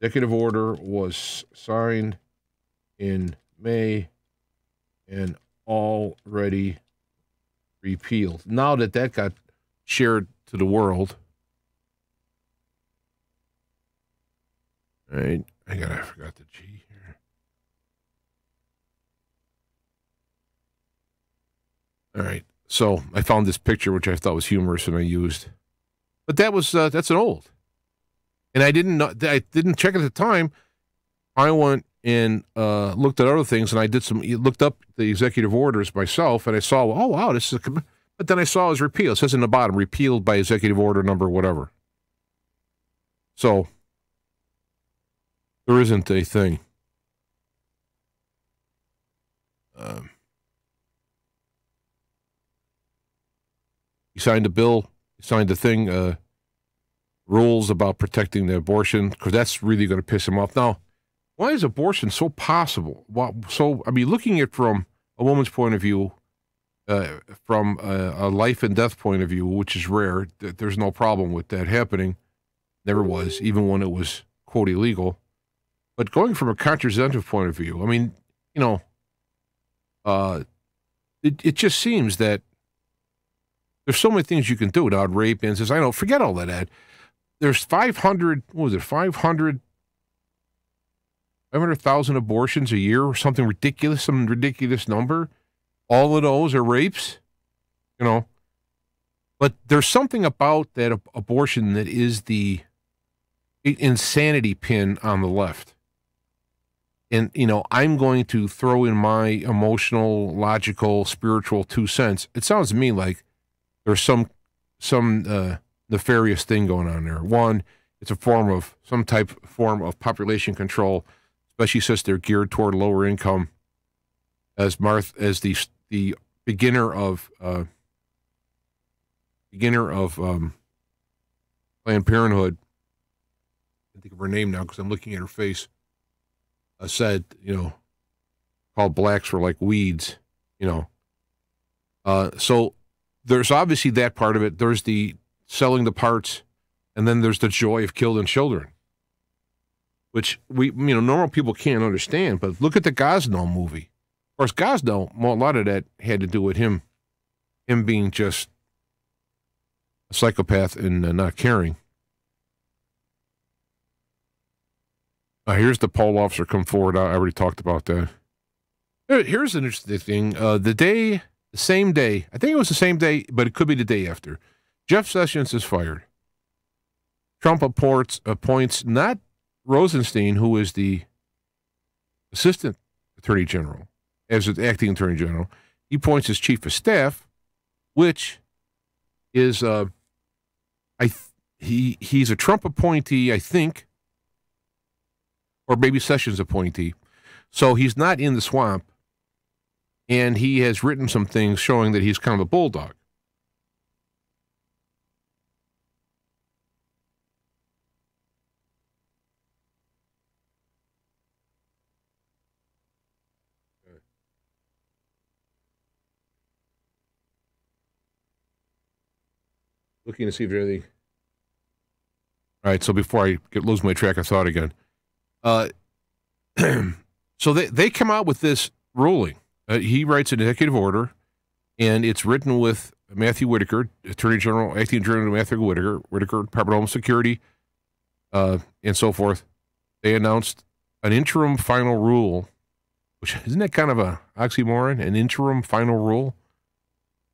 executive order was signed in May and already repealed. Now that got shared to the world. All right. I forgot the G here. All right. So I found this picture, which I thought was humorous, and I used. But that's an old. And I didn't check at the time. I went and looked at other things, and I looked up the executive orders myself, and I saw, oh, wow, this is but then I saw it was repealed. It says in the bottom, repealed by executive order number whatever. So there isn't a thing. He signed a bill, he signed a thing, rules about protecting the abortion, because that's really going to piss him off. Now, why is abortion so possible? Looking at it from a woman's point of view, from a life and death point of view, which is rare, there's no problem with that happening. Never was, even when it was, quote, illegal. But going from a contraceptive point of view, it just seems that there's so many things you can do without rape, incest. I know, forget all that, Ed. There's 500,000 abortions a year or something ridiculous, some ridiculous number. All of those are rapes, But there's something about that abortion that is the insanity pin on the left. And, I'm going to throw in my emotional, logical, spiritual 2 cents. It sounds to me like there's some nefarious thing going on there. One, it's some form of population control, especially since they're geared toward lower income. As the beginner of Planned Parenthood, I think of her name now because I'm looking at her face. Said, called blacks were like weeds, So there's obviously that part of it. There's the selling the parts, and then there's the joy of killing children, which normal people can't understand. But look at the Gosnell movie. Of course, Gosnell, a lot of that had to do with him being just a psychopath and not caring. Here's the poll officer come forward. I already talked about that. Here's an interesting thing. The same day, I think it was the same day, but it could be the day after, Jeff Sessions is fired. Trump appoints not Rosenstein, who is the assistant attorney general, as the acting attorney general. He appoints his chief of staff, which is he's a Trump appointee, I think, or maybe Sessions appointee. So he's not in the swamp, and he has written some things showing that he's kind of a bulldog. Looking to see if there's anything. All right, so before I lose my track of thought again. So they come out with this ruling. He writes an executive order, and it's written with Matthew Whitaker, Attorney General, Acting Attorney General Matthew Whitaker, Department of Homeland Security, and so forth. They announced an interim final rule, which isn't that kind of a oxymoron, an interim final rule,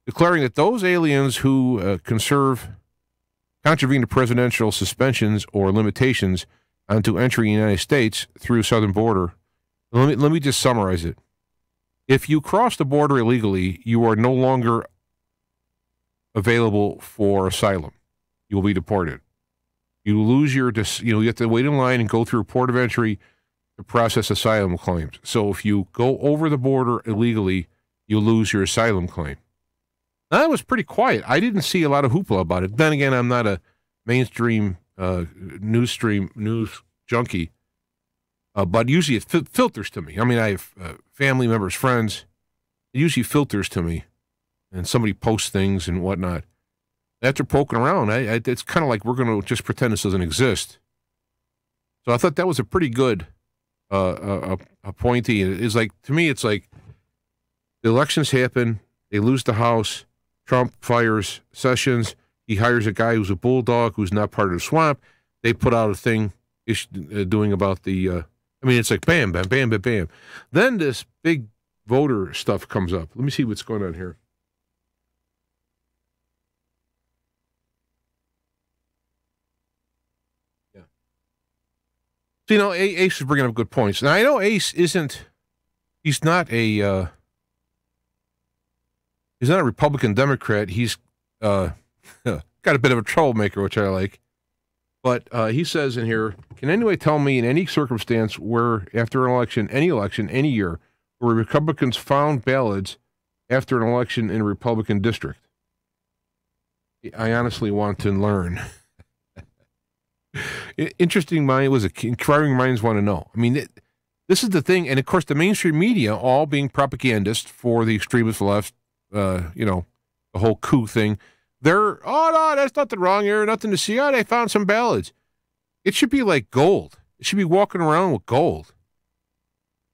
declaring that those aliens who contravene the presidential suspensions or limitations onto entry in the United States through the southern border. Let me just summarize it. If you cross the border illegally, you are no longer available for asylum. You will be deported. You lose you have to wait in line and go through a port of entry to process asylum claims. So if you go over the border illegally, you lose your asylum claim. Now, that was pretty quiet. I didn't see a lot of hoopla about it. Then again, I'm not a mainstream news junkie, but usually it filters to me. I mean, I have family members, friends. It usually filters to me, and somebody posts things and whatnot. After poking around, it's kind of like we're going to just pretend this doesn't exist. So I thought that was a pretty good appointee. It's like, to me, it's like the elections happen, they lose the House, Trump fires Sessions, he hires a guy who's a bulldog, who's not part of the swamp. They put out a thing doing about the, it's like bam, bam, bam, bam, bam. Then this big voter stuff comes up. Let me see what's going on here. Yeah. So, Ace is bringing up good points. Now, I know Ace he's not a Republican Democrat. He's got a bit of a troublemaker, which I like. But he says in here, can anybody tell me in any circumstance where after an election, any year, where Republicans found ballots after an election in a Republican district? I honestly want to learn. Interesting mind was inquiring minds want to know. I mean, this is the thing, and of course, the mainstream media, all being propagandists for the extremist left, the whole coup thing. They're, oh no, that's nothing wrong here, nothing to see. Oh, they found some ballads. It should be like gold. It should be walking around with gold.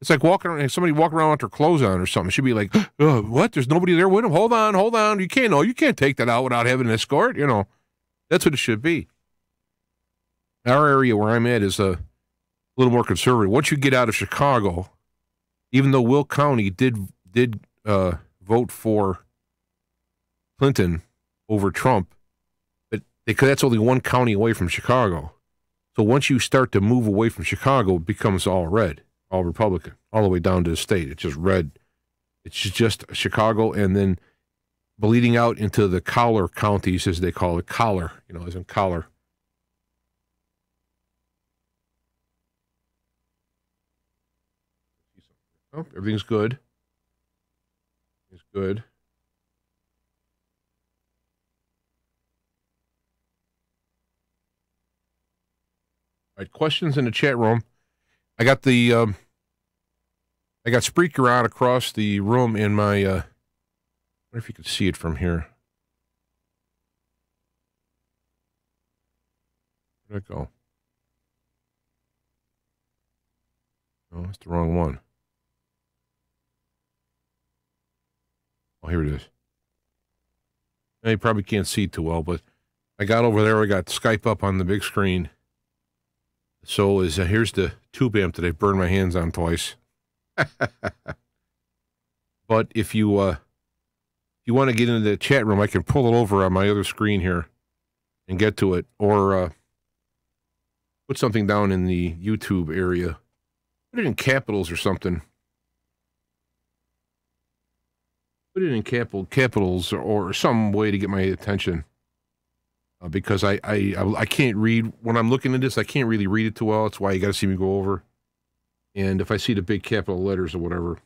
It's like somebody walking around with their clothes on or something. It should be like, oh, what? There's nobody there with them. Hold on. You can't take that out without having an escort. That's what it should be. Our area where I'm at is a little more conservative. Once you get out of Chicago, even though Will County did vote for Clinton over Trump, but that's only one county away from Chicago. So once you start to move away from Chicago, it becomes all red, all Republican, all the way down to the state. It's just red. It's just Chicago, and then bleeding out into the collar counties, as they call it, collar, as in collar. Oh, everything's good. It's good. All right, questions in the chat room. I got Spreaker out across the room in my, I wonder if you could see it from here. Where'd it go? Oh, that's the wrong one. Oh, here it is. You probably can't see it too well, but I got over there. I got Skype up on the big screen. So here's the tube amp that I've burned my hands on twice. But if you want to get into the chat room, I can pull it over on my other screen here and get to it, or put something down in the YouTube area. Put it in capitals or something. Put it in capitals or some way to get my attention. Because I can't read when I'm looking at this. I can't really read it too well. That's why you got to see me go over. And if I see the big capital letters or whatever,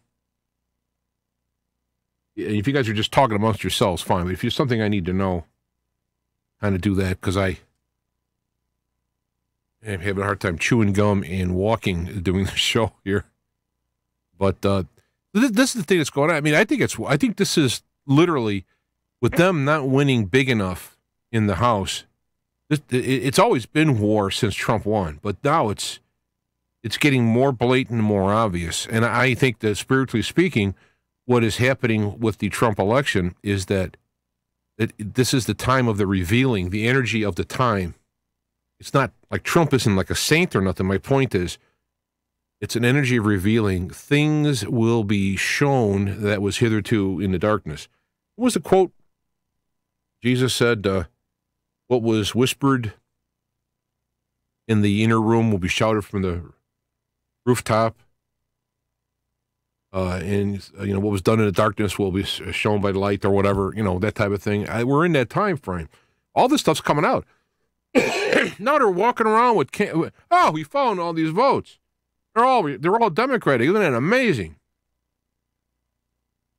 and if you guys are just talking amongst yourselves, fine. But if there's something I need to know, kind of do that, because I am having a hard time chewing gum and walking doing the show here. But this is the thing that's going on. I mean, I think this is literally with them not winning big enough in the House. It's always been war since Trump won, but now it's getting more blatant and more obvious. And I think that, spiritually speaking, what is happening with the Trump election is that this is the time of the revealing, the energy of the time. It's not like Trump isn't like a saint or nothing. My point is, it's an energy of revealing. Things will be shown that was hitherto in the darkness. What was the quote? Jesus said, what was whispered in the inner room will be shouted from the rooftop. And what was done in the darkness will be shown by the light, or whatever, that type of thing. We're in that time frame. All this stuff's coming out. Now they're walking around with, we found all these votes. They're all Democratic. Isn't that amazing?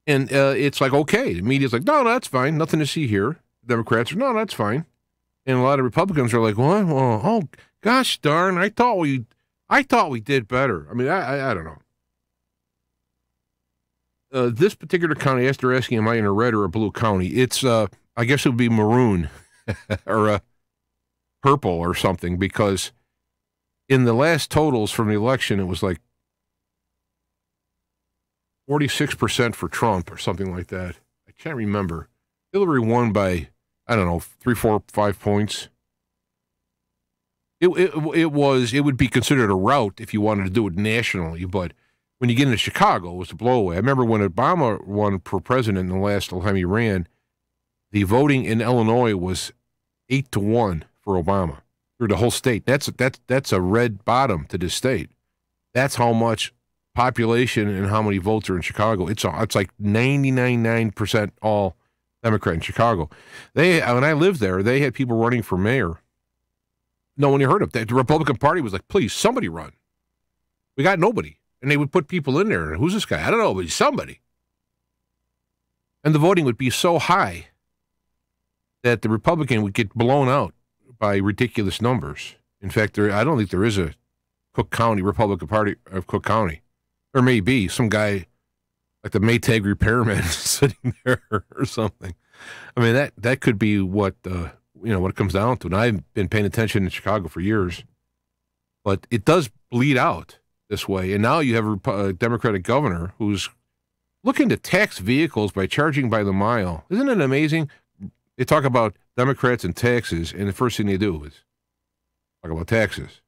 And it's like, okay, the media's like, no, that's fine. Nothing to see here. Democrats are, no, that's fine. And a lot of Republicans are like, what? Well, oh, gosh darn, I thought we did better. I mean, I don't know. This particular county, as they're asking, am I in a red or a blue county? It's, I guess it would be maroon or purple or something, because in the last totals from the election, it was like 46% for Trump or something like that. I can't remember. Hillary won by, I don't know, 3, 4, 5 points. It would be considered a rout if you wanted to do it nationally, but when you get into Chicago, it was a blowaway. I remember when Obama won for president in the last time he ran, the voting in Illinois was 8-1 for Obama through the whole state. That's a red bottom to this state. That's how much population and how many votes are in Chicago. It's like 99% all Democrat in Chicago. When I lived there, they had people running for mayor. No one heard of that. The Republican Party was like, please, somebody run. We got nobody. And they would put people in there. Who's this guy? I don't know, but he's somebody. And the voting would be so high that the Republican would get blown out by ridiculous numbers. In fact, I don't think there is a Cook County Republican Party of Cook County. There may be some guy like the Maytag repairman sitting there or something. I mean, that could be what what it comes down to. And I've been paying attention in Chicago for years, but it does bleed out this way. And now you have a Democratic governor who's looking to tax vehicles by charging by the mile. Isn't it amazing? They talk about Democrats and taxes, and the first thing they do is talk about taxes.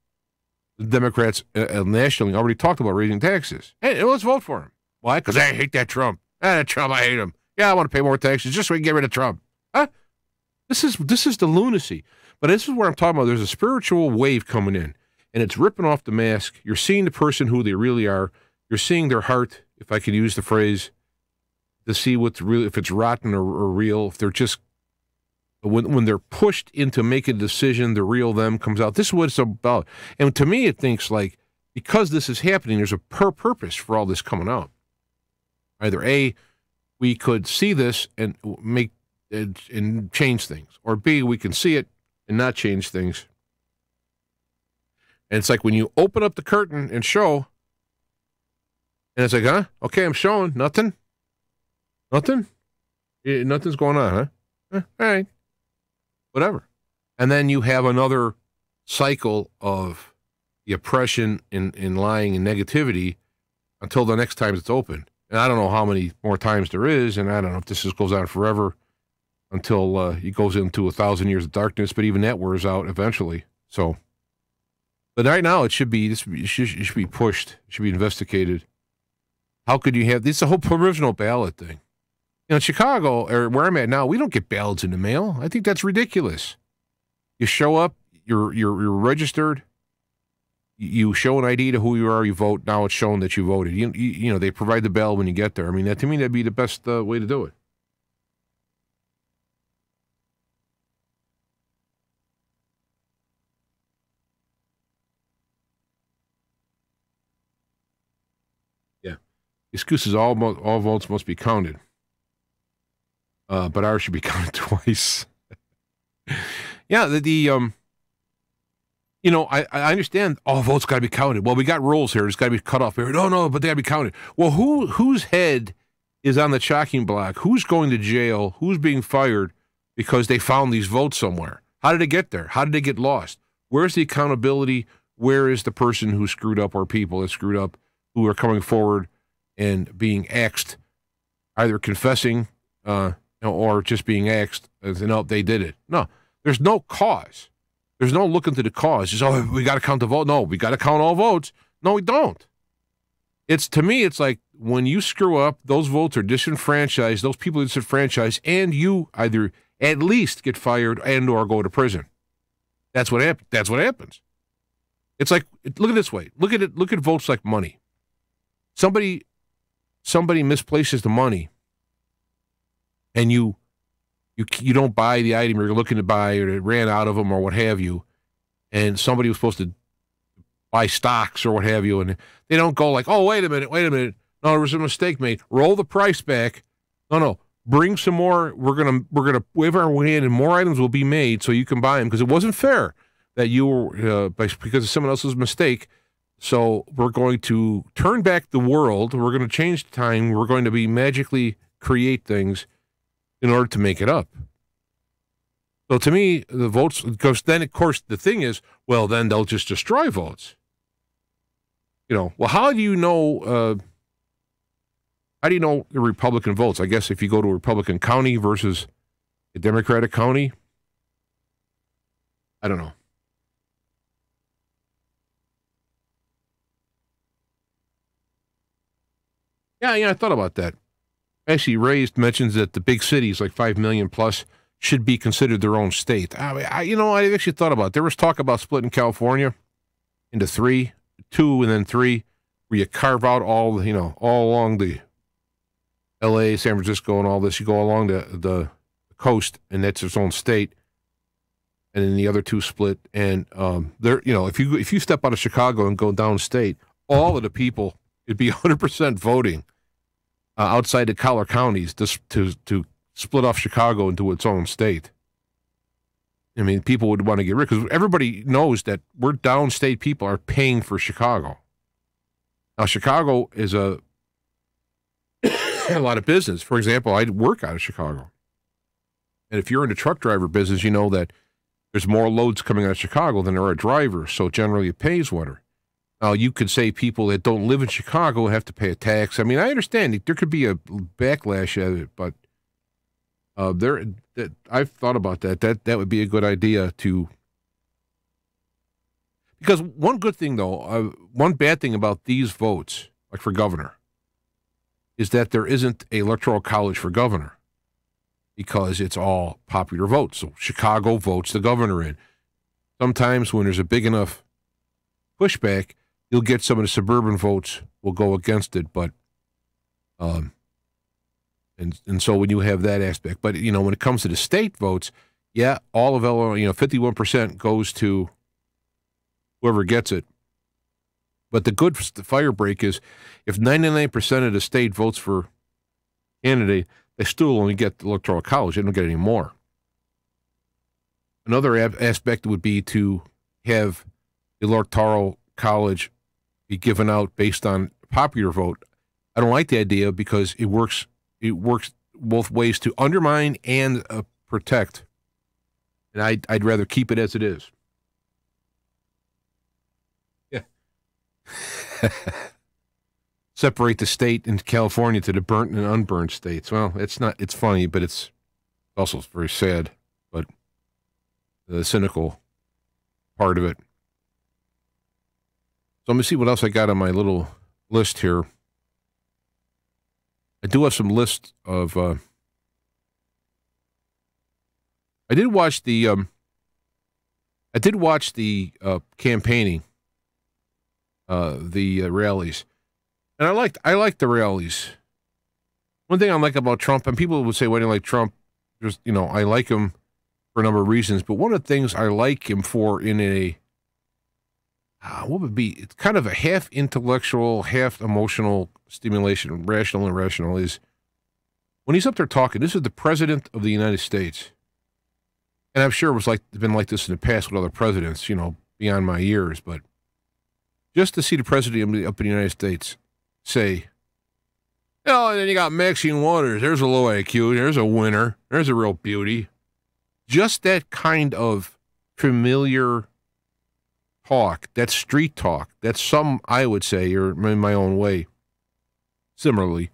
The Democrats nationally already talked about raising taxes. Hey, let's vote for him. Why? Because I hate that Trump. That Trump, I hate him. Yeah, I want to pay more taxes just so we can get rid of Trump. Huh? This is the lunacy. But this is where I'm talking about. There's a spiritual wave coming in, and it's ripping off the mask. You're seeing the person who they really are. You're seeing their heart, if I could use the phrase, to see what's real, if it's rotten or real, if they're just, when they're pushed into making a decision, the real them comes out. This is what it's about. And to me, it thinks like, because this is happening, there's a purpose for all this coming out. Either A, we could see this and make and change things, or B, we can see it and not change things. And it's like when you open up the curtain and show, and it's like, huh? Okay, I'm showing nothing. Nothing? Nothing's going on, huh? All right. Whatever. And then you have another cycle of the oppression and lying and negativity until the next time it's open. And I don't know how many more times there is, and I don't know if this goes on forever until it goes into 1,000 years of darkness, but even that wears out eventually. So, but right now it should be pushed. It should be investigated. How could you have this? The whole provisional ballot thing. You know, in Chicago, or where I'm at now, we don't get ballots in the mail. I think that's ridiculous. You show up, you're registered, you show an ID to who you are, you vote. Now it's shown that you voted. You know, they provide the ballot when you get there. I mean, to me, that'd be the best way to do it. Yeah. The excuse is all votes must be counted. But ours should be counted twice. Yeah, you know, I understand all votes got to be counted. Well, we got rolls here. It's got to be cut off here. No, but they got to be counted. Well, whose head is on the chopping block? Who's going to jail? Who's being fired because they found these votes somewhere? How did it get there? How did they get lost? Where's the accountability? Where is the person who screwed up or people that screwed up who are coming forward and being axed, either confessing or just being axed as, no, they did it. No, there's no cause. There's no look into the cause. Just, we got to count the vote. No, we got to count all votes. No, we don't. To me, it's like when you screw up, those votes are disenfranchised, those people are disenfranchised, and you either at least get fired and or go to prison. That's what happens. That's what happens. It's like, look at it this way. Look at it. Look at votes like money. Somebody misplaces the money, and you don't buy the item you're looking to buy, or it ran out of them, or what have you, and somebody was supposed to buy stocks or what have you, and they don't go like, oh, wait a minute, no, there was a mistake made. Roll the price back. No, bring some more. We're gonna wave our hand, and more items will be made so you can buy them because it wasn't fair that you were because of someone else's mistake. So we're going to turn back the world. We're going to change the time. We're going to be magically create things in order to make it up. So to me, the votes, because then, of course, the thing is, well, then they'll just destroy votes. You know, well, how do you know the Republican votes? I guess if you go to a Republican county versus a Democratic county, I don't know. Yeah, I thought about that. Actually, mentions that the big cities, like 5 million plus, should be considered their own state. I actually thought about it. There was talk about splitting California into 2 and then 3, where you carve out all along the L.A., San Francisco, and all this. You go along the coast, and that's its own state, and then the other 2 split. And if you step out of Chicago and go downstate, all of the people, it'd be 100% voting outside the collar counties to split off Chicago into its own state. I mean, people would want to get rid, because everybody knows that we're downstate people are paying for Chicago. Now, Chicago is a lot of business. For example, I work out of Chicago. And if you're in the truck driver business, you know that there's more loads coming out of Chicago than there are drivers, so generally it pays better. Now, you could say people that don't live in Chicago have to pay a tax. I mean, I understand there could be a backlash at it, but I've thought about that. That would be a good idea to. Because one good thing, though, one bad thing about these votes, like for governor, is that there isn't an electoral college for governor, because it's all popular votes. So Chicago votes the governor in. Sometimes when there's a big enough pushback, you'll get some of the suburban votes will go against it, but and so when you have that aspect, but when it comes to the state votes, yeah, all of Illinois, 51% goes to whoever gets it. But the good fire break is if 99% of the state votes for candidate, they still only get the electoral college. They don't get any more. Another aspect would be to have the electoral college be given out based on popular vote. I don't like the idea because it works both ways, to undermine and protect. And I'd rather keep it as it is. Yeah. Separate the state in California to the burnt and unburned states. Well, it's funny, but it's also very sad, but the cynical part of it. So let me see what else I got on my little list here. I do have some lists of. I did watch the campaigning, the rallies, and I liked the rallies. One thing I like about Trump, and people would say, "Why do you like Trump?" Just I like him for a number of reasons, but one of the things I like him for in a what would be, it's kind of a half intellectual, half emotional stimulation, rational and irrational, is when he's up there talking. This is the President of the United States. And I'm sure it was been like this in the past with other presidents, beyond my years, but just to see the President up in the United States say, and then you got Maxine Waters, there's a low IQ, there's a winner, there's a real beauty. Just that kind of familiar talk, that street talk, that's some, I would say, or in my own way. Similarly,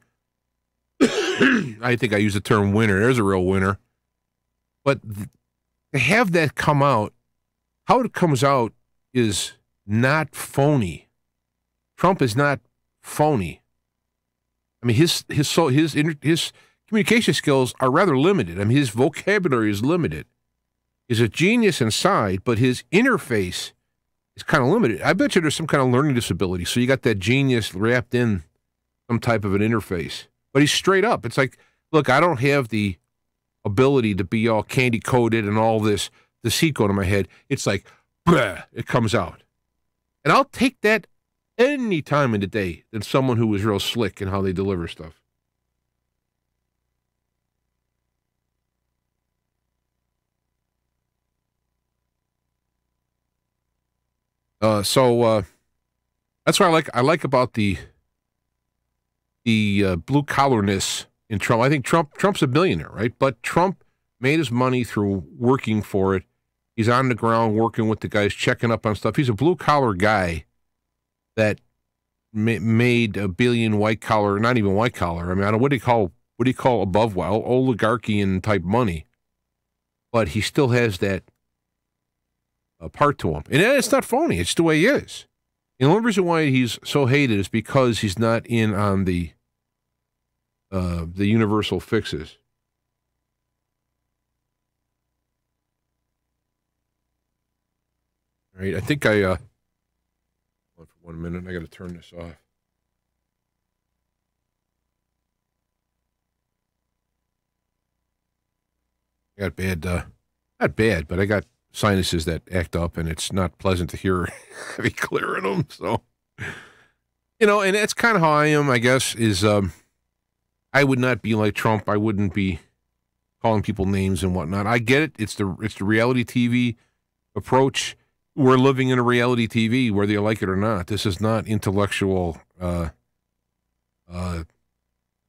I think I use the term winner. There's a real winner. But to have that come out, how it comes out is not phony. Trump is not phony. I mean, his communication skills are rather limited. I mean, his vocabulary is limited. He's a genius inside, but his interface is kind of limited. I bet you there's some kind of learning disability. So you got that genius wrapped in some type of an interface. But he's straight up. It's like, look, I don't have the ability to be all candy-coated and all this deceit going in my head. It's like, bleh, it comes out. And I'll take that any time in the day than someone who is real slick in how they deliver stuff. So that's what I like about the blue collarness in Trump. I think Trump's a billionaire, right? But Trump made his money through working for it. He's on the ground working with the guys, checking up on stuff. He's a blue collar guy that made a billion white collar, not even white collar. I mean, I don't, what do you call above oligarchian type money? But he still has that part to him. And it's not phony. It's the way he is. And the only reason why he's so hated is because he's not in on the universal fixes. All right, I think hold on for 1 minute. I got to turn this off. I got bad, not bad, but I got sinuses that act up, and it's not pleasant to hear me clearing them. So, and that's kind of how I am, I guess, is I would not be like Trump. I wouldn't be calling people names and whatnot. I get it. It's the reality TV approach. We're living in a reality TV, whether you like it or not. This is not intellectual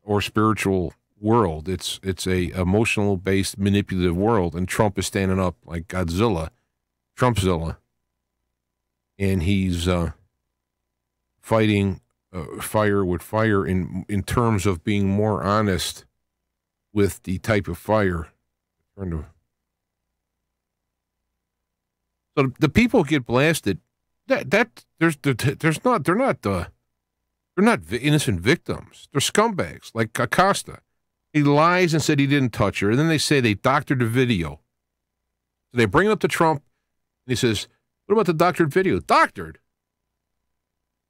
or spiritual world. It's a emotional based manipulative world, and Trump is standing up like Godzilla, Trumpzilla, and he's fighting fire with fire in terms of being more honest with the type of fire. So the people get blasted. They're not innocent victims. They're scumbags like Acosta. He lies and said he didn't touch her, and then they say they doctored the video. So they bring it up to Trump, and he says, "What about the doctored video?" Doctored?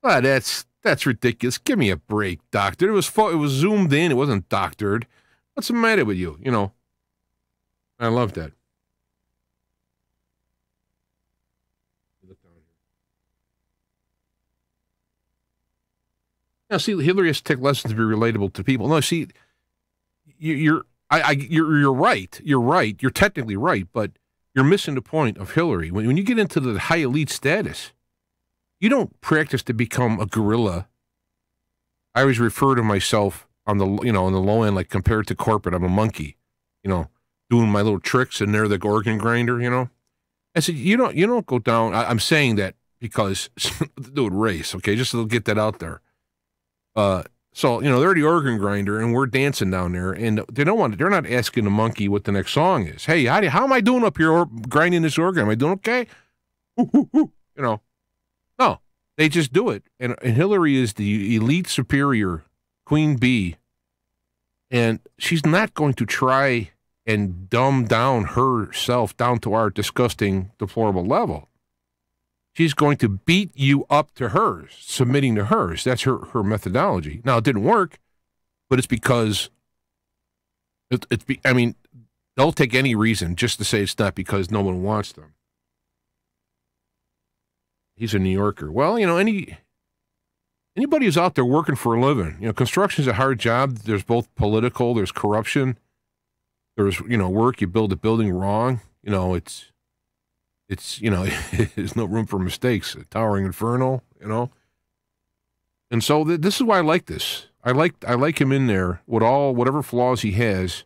Ah, that's ridiculous. Give me a break, doctor. It was zoomed in. It wasn't doctored. What's the matter with you? You know. I love that. Now, see, Hillary has to take lessons to be relatable to people. No, see, you're right. You're right. You're technically right, but you're missing the point of Hillary. When you get into the high elite status, you don't practice to become a gorilla. I always refer to myself on the low end, like compared to corporate, I'm a monkey, doing my little tricks, and they're the organ grinder, I said, you don't go down. I'm saying that because to do with race, okay, just to get that out there. So, they're the organ grinder, and we're dancing down there, and they're not asking the monkey what the next song is. Hey, how am I doing up here grinding this organ? Am I doing okay? No, they just do it. And Hillary is the elite superior queen bee, and she's not going to try and dumb down herself down to our disgusting, deplorable level. She's going to beat you up to hers, submitting to hers. That's her methodology. Now, it didn't work, but it's because they'll take any reason just to say it's not because no one wants them. He's a New Yorker. Well, anybody who's out there working for a living, construction is a hard job. There's both political, there's corruption, there's, work. You build a building wrong. It's there's no room for mistakes. A towering inferno, And so this is why I like this. I like him in there with whatever flaws he has.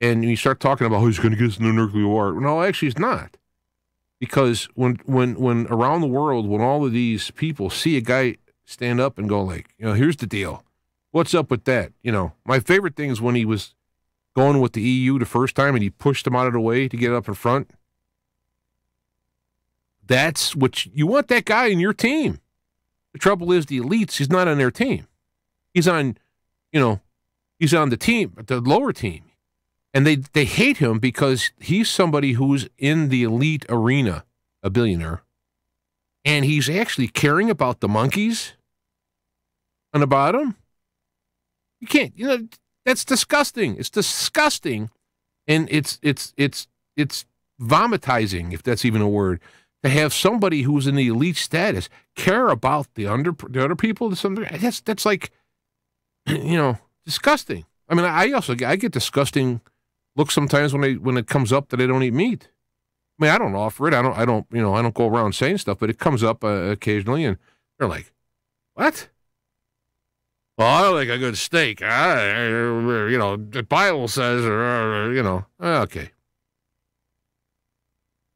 And you start talking about he's going to get us into nuclear war. No, actually, he's not. Because when around the world, when all of these people see a guy stand up and go like, here's the deal. What's up with that? My favorite thing is when he was going with the EU the first time and he pushed them out of the way to get up in front. That's what you want, that guy in your team. The trouble is the elites, he's not on their team. He's on the team, the lower team. And they hate him because he's somebody who's in the elite arena, a billionaire. And he's actually caring about the monkeys on the bottom. You can't, that's disgusting. It's disgusting. And it's vomitizing, if that's even a word. To have somebody who's in the elite status care about the other people to some degree, that's like, disgusting. I mean, I get disgusting looks sometimes when it comes up that I don't eat meat. I mean, I don't offer it. I don't go around saying stuff, but it comes up occasionally, and they're like, "What?" Well, I don't like a good steak. The Bible says, okay.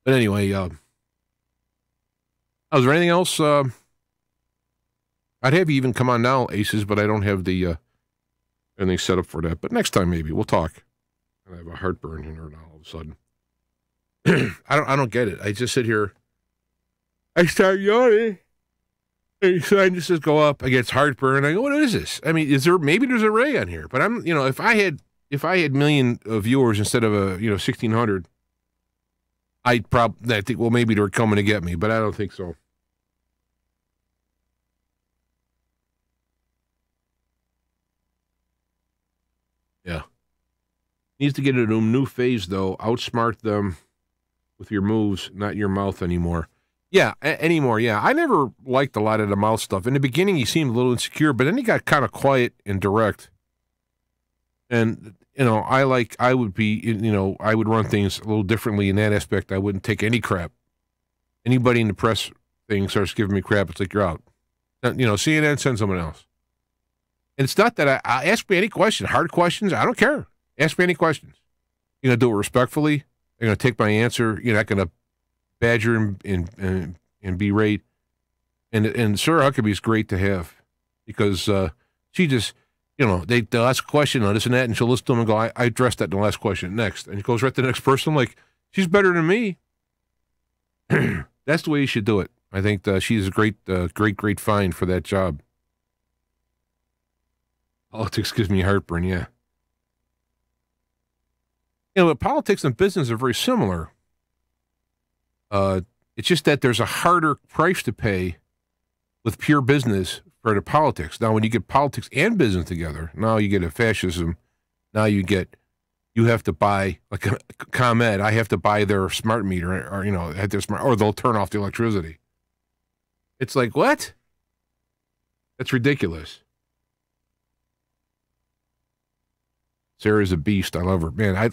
But anyway, is there anything else? I'd have you even come on now, Aces, but I don't have the anything set up for that. But next time, maybe we'll talk. I have a heartburn in here now all of a sudden. I don't get it. I just sit here. I start yawning. And so I just go up. I get heartburn. I go, what is this? I mean, maybe there's a ray on here? But I'm, if I had million viewers instead of 1,600, I think, well, maybe they're coming to get me, but I don't think so. Yeah. Needs to get into a new phase, though. Outsmart them with your moves, not your mouth anymore. Yeah, anymore, yeah. I never liked a lot of the mouth stuff. In the beginning, he seemed a little insecure, but then he got kind of quiet and direct. And I would run things a little differently in that aspect. I wouldn't take any crap. Anybody in the press thing starts giving me crap, it's like, you're out. CNN, send someone else. And it's not that I ask me any question, hard questions. I don't care. Ask me any questions. You're going to do it respectfully. You're going to take my answer. You're not going to badger and berate. And Sarah Huckabee's great to have because she just, they'll ask a question on this and that, and she'll listen to them and go, I addressed that in the last question. Next. And it goes right to the next person. I'm like, she's better than me. That's the way you should do it. I think she's a great find for that job. Politics gives me heartburn, yeah. Politics and business are very similar. It's just that there's a harder price to pay with pure business for the politics. Now, when you get politics and business together, now you get a fascism. Now you have to buy, like ComEd, I have to buy their smart meter or they'll turn off the electricity. It's like, what? That's ridiculous. Sarah's a beast. I love her. Man,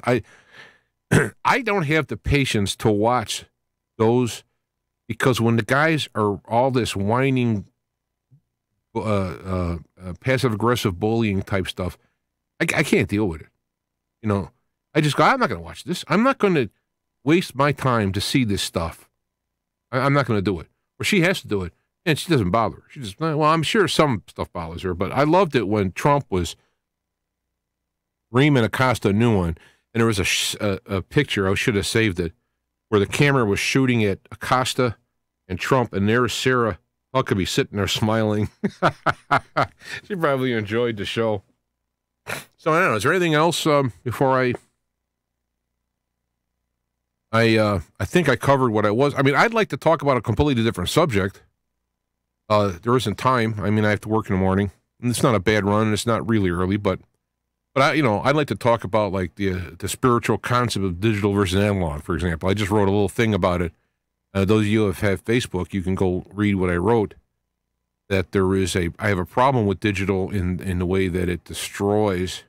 I don't have the patience to watch those because when the guys are all this whining, passive-aggressive bullying type stuff, I can't deal with it. I just go, I'm not going to watch this. I'm not going to waste my time to see this stuff. I'm not going to do it. Or she has to do it, and she doesn't bother her. She just, well, I'm sure some stuff bothers her, but I loved it when Trump was Ream and Acosta, a new one, and there was a picture, I should have saved it, where the camera was shooting at Acosta and Trump, and there's Sarah Huckabee sitting there smiling. She probably enjoyed the show. So I don't know, is there anything else before I think I covered what I was. I mean, I'd like to talk about a completely different subject. There isn't time. I mean, I have to work in the morning. And it's not a bad run, and it's not really early, but I'd like to talk about like the spiritual concept of digital versus analog, for example. I just wrote a little thing about it. Those of you who have Facebook, you can go read what I wrote. That I have a problem with digital in the way that it destroys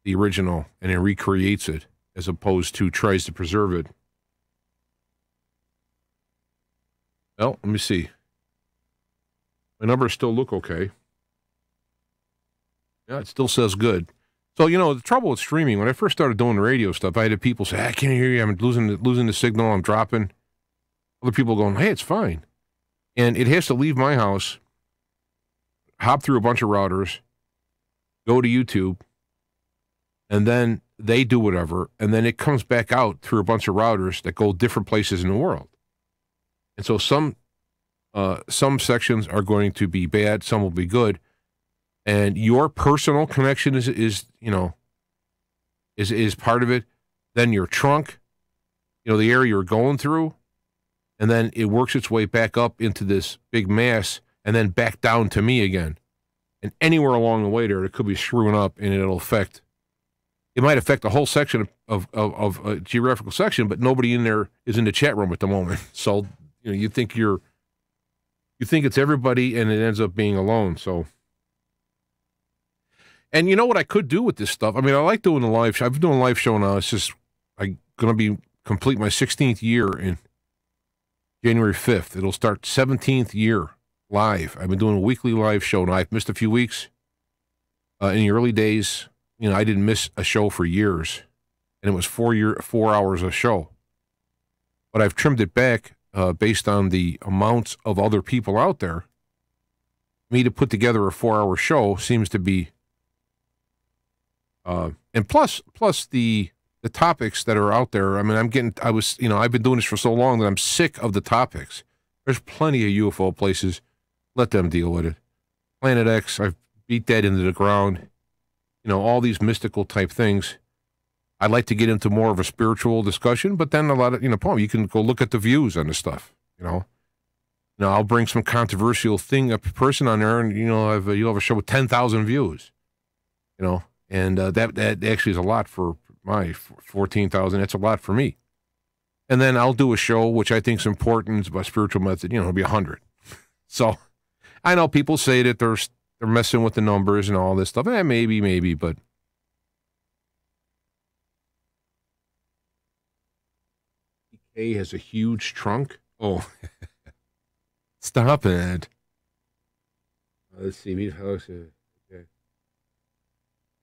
the original and it recreates it as opposed to tries to preserve it. Well, let me see. My numbers still look okay. Yeah, it still says good. So, the trouble with streaming, when I first started doing the radio stuff, I had people say, I can't hear you, I'm losing the signal, I'm dropping. Other people going, hey, it's fine. And it has to leave my house, hop through a bunch of routers, go to YouTube, and then they do whatever, and then it comes back out through a bunch of routers that go different places in the world. And so some sections are going to be bad, some will be good. And your personal connection is part of it. Then your trunk, the area you're going through, and then it works its way back up into this big mass and then back down to me again. And anywhere along the way there, it could be screwing up and it might affect the whole section of a geographical section, but nobody in there is in the chat room at the moment. So, you think it's everybody and it ends up being alone. So, and you know what I could do with this stuff? I mean, I like doing the live show. I've been doing a live show now. It's just, I'm going to complete my 16th year in January 5th. It'll start 17th year live. I've been doing a weekly live show now. I've missed a few weeks. In the early days, I didn't miss a show for years. And it was 4 hours a show. But I've trimmed it back based on the amounts of other people out there. Me to put together a 4-hour show seems to be and plus the topics that are out there. I mean, I've been doing this for so long that I'm sick of the topics. There's plenty of UFO places. Let them deal with it. Planet X, I've beat that into the ground. All these mystical type things. I'd like to get into more of a spiritual discussion, but then a lot of, you can go look at the views on this stuff, I'll bring some controversial person on there and, you'll have a show with 10,000 views, and that actually is a lot for my 14,000. That's a lot for me. And then I'll do a show, which I think is important, about spiritual method, it'll be 100. So I know people say that they're messing with the numbers and all this stuff. Maybe, but A has a huge trunk. Oh, stop it. Let's see. Okay.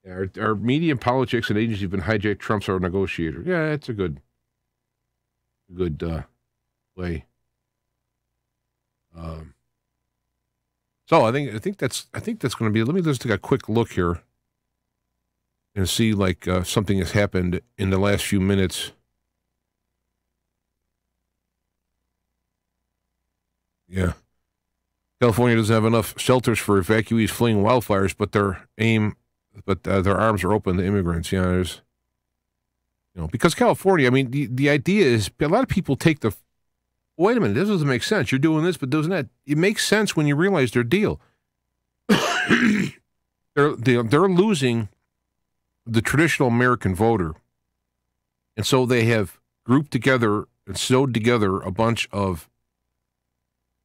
Yeah, our media and politics and agencies have been hijacked. Trump's our negotiator. Yeah, that's a good way. So I think that's going to be. Let me just take a quick look here and see like something has happened in the last few minutes. Yeah, California doesn't have enough shelters for evacuees fleeing wildfires, but their arms are open to immigrants. Yeah, there's, because California. I mean, the idea is a lot of people take the. Wait a minute, this doesn't make sense. You're doing this, but doesn't that? It makes sense when you realize their deal. They're losing the traditional American voter, and so they have grouped together and sewed together a bunch of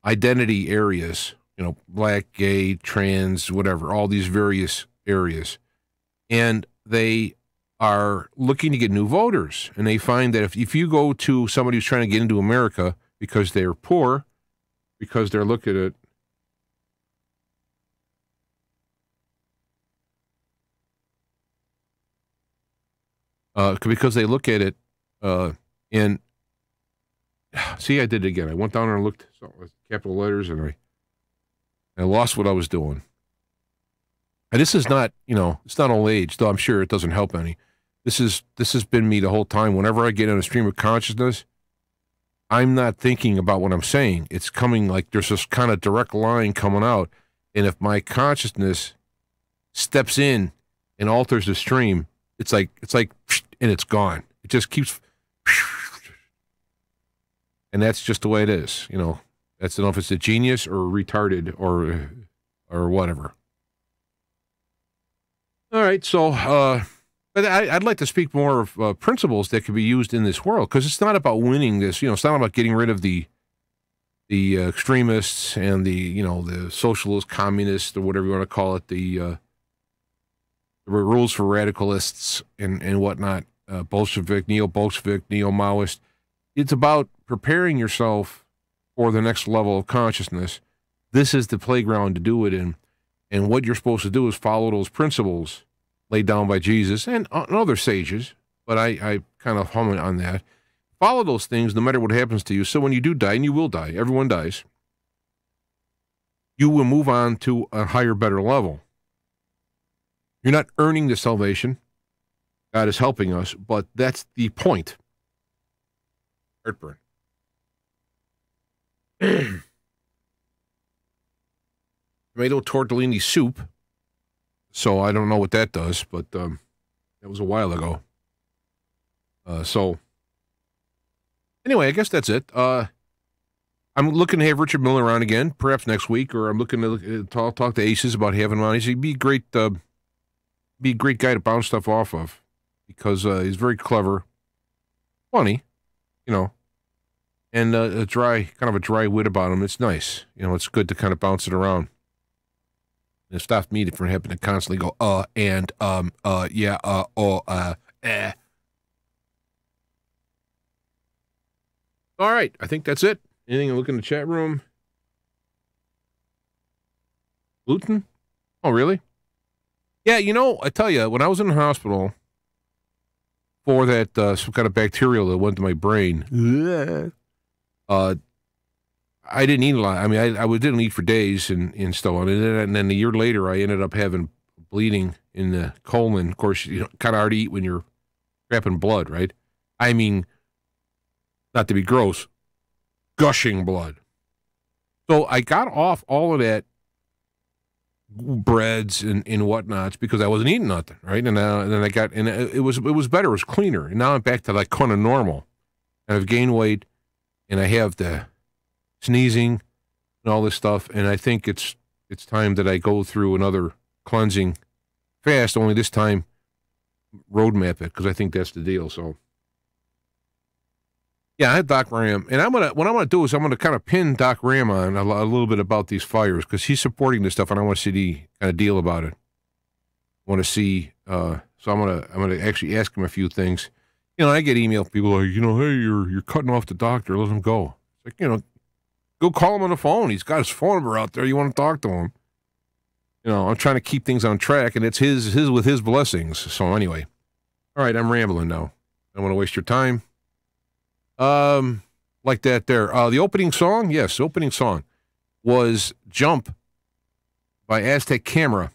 identity areas. Black, gay, trans, whatever, all these various areas, and they are looking to get new voters. And they find that if you go to somebody who's trying to get into America because they're poor, because they're looking at because they look at it and see, I did it again. I went down there and looked with capital letters, and I lost what I was doing. And this is not, it's not old age, though I'm sure it doesn't help any. This has been me the whole time. Whenever I get in a stream of consciousness, I'm not thinking about what I'm saying. It's coming like there's this kind of direct line coming out. And if my consciousness steps in and alters the stream, it's like, and it's gone. It just keeps, and that's just the way it is. That's enough. It's a genius or retarded or whatever. All right. So, but I'd like to speak more of principles that can be used in this world, because it's not about winning this. It's not about getting rid of the extremists and the socialists, communists, or whatever you want to call it, the rules for radicalists and whatnot, Bolshevik, neo-Maoist. It's about preparing yourself for the next level of consciousness. This is the playground to do it in. And what you're supposed to do is follow those principles laid down by Jesus and other sages, but I kind of hum on that. Follow those things no matter what happens to you. So when you do die, and you will die, everyone dies, you will move on to a higher, better level. You're not earning the salvation. God is helping us, but that's the point. Heartburn. Tomato tortellini soup. So I don't know what that does, but that was a while ago. So anyway, I guess that's it. I'm looking to have Richard Miller on again, perhaps next week, or I'm looking to talk to Aces about having him on. He'd be a great guy to bounce stuff off of, because he's very clever, funny, and a dry wit about him. It's nice. It's good to kind of bounce it around. And it stops me from having to constantly go, yeah, eh. All right, I think that's it. Anything? Look in the chat room. Gluten? Oh, really? Yeah, I tell you, when I was in the hospital for that some kind of bacterial that went to my brain, I didn't eat a lot. I mean, I didn't eat for days and stuff. And then a year later, I ended up having bleeding in the colon. Of course, kind of hard to eat when you're crapping blood, right? I mean, not to be gross, gushing blood. So I got off all of that breads and whatnots because I wasn't eating nothing, right? And then I got, and it was better, it was cleaner. And now I'm back to like kind of normal. And I've gained weight, and I have the sneezing and all this stuff. And I think it's time that I go through another cleansing fast, only this time roadmap it, because I think that's the deal. So yeah, I had Doc Ram, and what I'm gonna do is I'm gonna kind of pin Doc Ram on a little bit about these fires, because he's supporting this stuff, and I want to see the kind of deal about it. I want to see, so I'm gonna actually ask him a few things, You know, I get email from people like, hey, you're cutting off the doctor. Let him go. It's like, go call him on the phone. He's got his phone number out there. You want to talk to him. I'm trying to keep things on track, and it's his with his blessings. So anyway, all right, I'm rambling now. I don't want to waste your time. Like that there. The opening song, yes, the opening song was Jump by Aztec Camera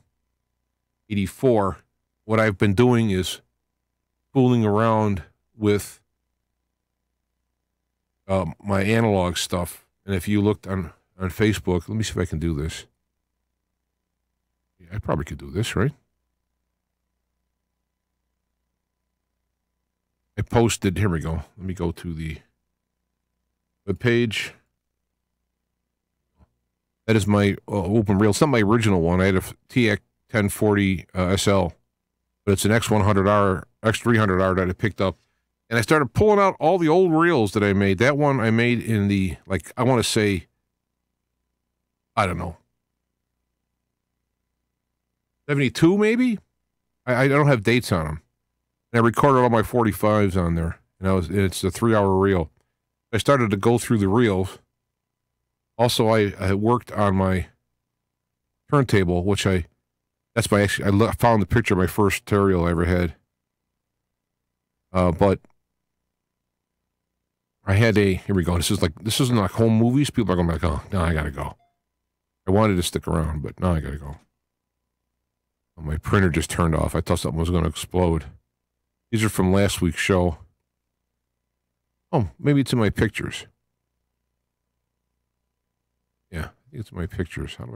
84. What I've been doing is fooling around with my analog stuff. And if you looked on Facebook, let me see if I can do this. Yeah, I probably could do this, right? I posted, here we go. Let me go to the webpage. That is my open reel. It's not my original one. I had a TX 1040 SL, but it's an X100R, X300R that I picked up. And I started pulling out all the old reels that I made. That one I made in the, I want to say, I don't know, 72 maybe? I don't have dates on them. And I recorded all my 45s on there. And it's a 3-hour reel. I started to go through the reels. Also, I worked on my turntable, which I found the picture of my first stereo I ever had. But I had here we go. This isn't like home movies. People are going to be like, oh, no, I got to go. I wanted to stick around, but no, I got to go. Oh, my printer just turned off. I thought something was going to explode. These are from last week's show. Oh, maybe it's in my pictures. Yeah, I think it's in my pictures. How do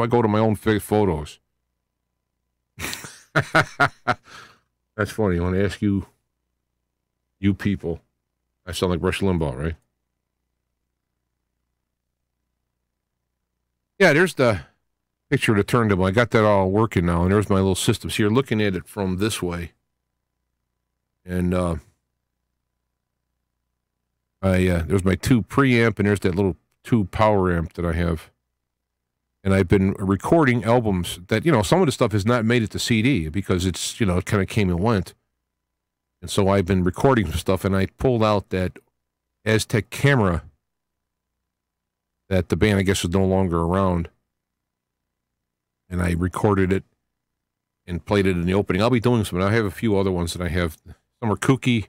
I go to my own photos? That's funny. I want to ask you people. I sound like Rush Limbaugh, right? Yeah, there's the picture of the turntable. I got that all working now, and there's my little system. So you're looking at it from this way. And there's my tube preamp, and there's that little tube power amp that I have. And I've been recording albums that, some of the stuff has not made it to CD because it's, it kind of came and went. And so I've been recording some stuff, and I pulled out that Aztec Camera that the band, I guess, is no longer around. And I recorded it and played it in the opening. I'll be doing some. I have a few other ones that I have. Some are kooky,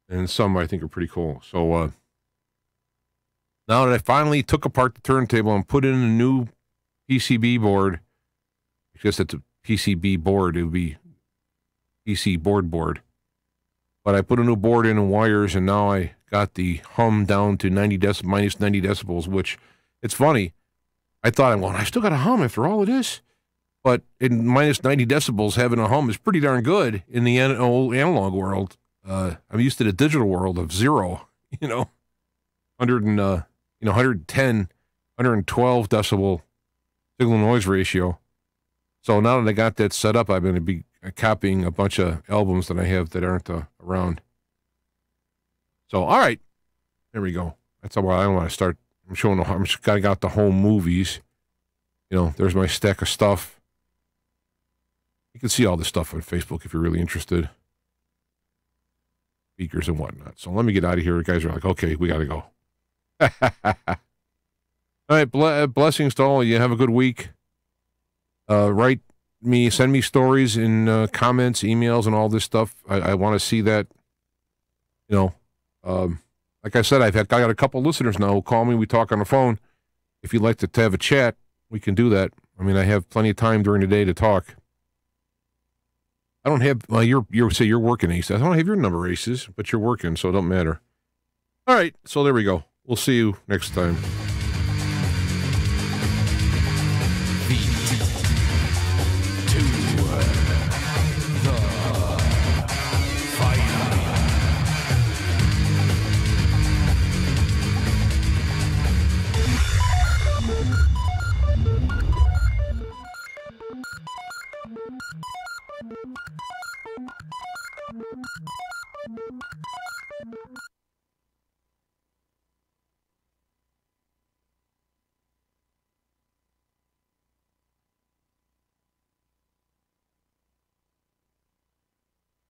and some I think are pretty cool. So now that I finally took apart the turntable and put in a new PCB board, I guess that's a PCB board. It would be PC board. But I put a new board in and wires, and now I got the hum down to minus 90 decibels, which, it's funny. I thought, I still got a hum after all of this. But in minus 90 decibels, having a hum is pretty darn good in the old analog world. I'm used to the digital world of 0, 110, 112 decibel signal noise ratio. So now that I got that set up, I'm going to be copying a bunch of albums that I have that aren't around. So, all right. There we go. That's how I want to start. I'm showing I got the home movies. There's my stack of stuff. You can see all this stuff on Facebook if you're really interested. Speakers and whatnot. So let me get out of here. You guys are like, okay, we got to go. All right. Blessings to all of you. Have a good week. Send me stories in comments, emails, and all this stuff. I want to see that. Like I said, I got a couple listeners now who call me. We talk on the phone. If you'd like to have a chat, we can do that. I mean, I have plenty of time during the day to talk. I don't have, you're working, Ace. I don't have your number, Aces, but you're working, so it don't matter. All right, so there we go. We'll see you next time.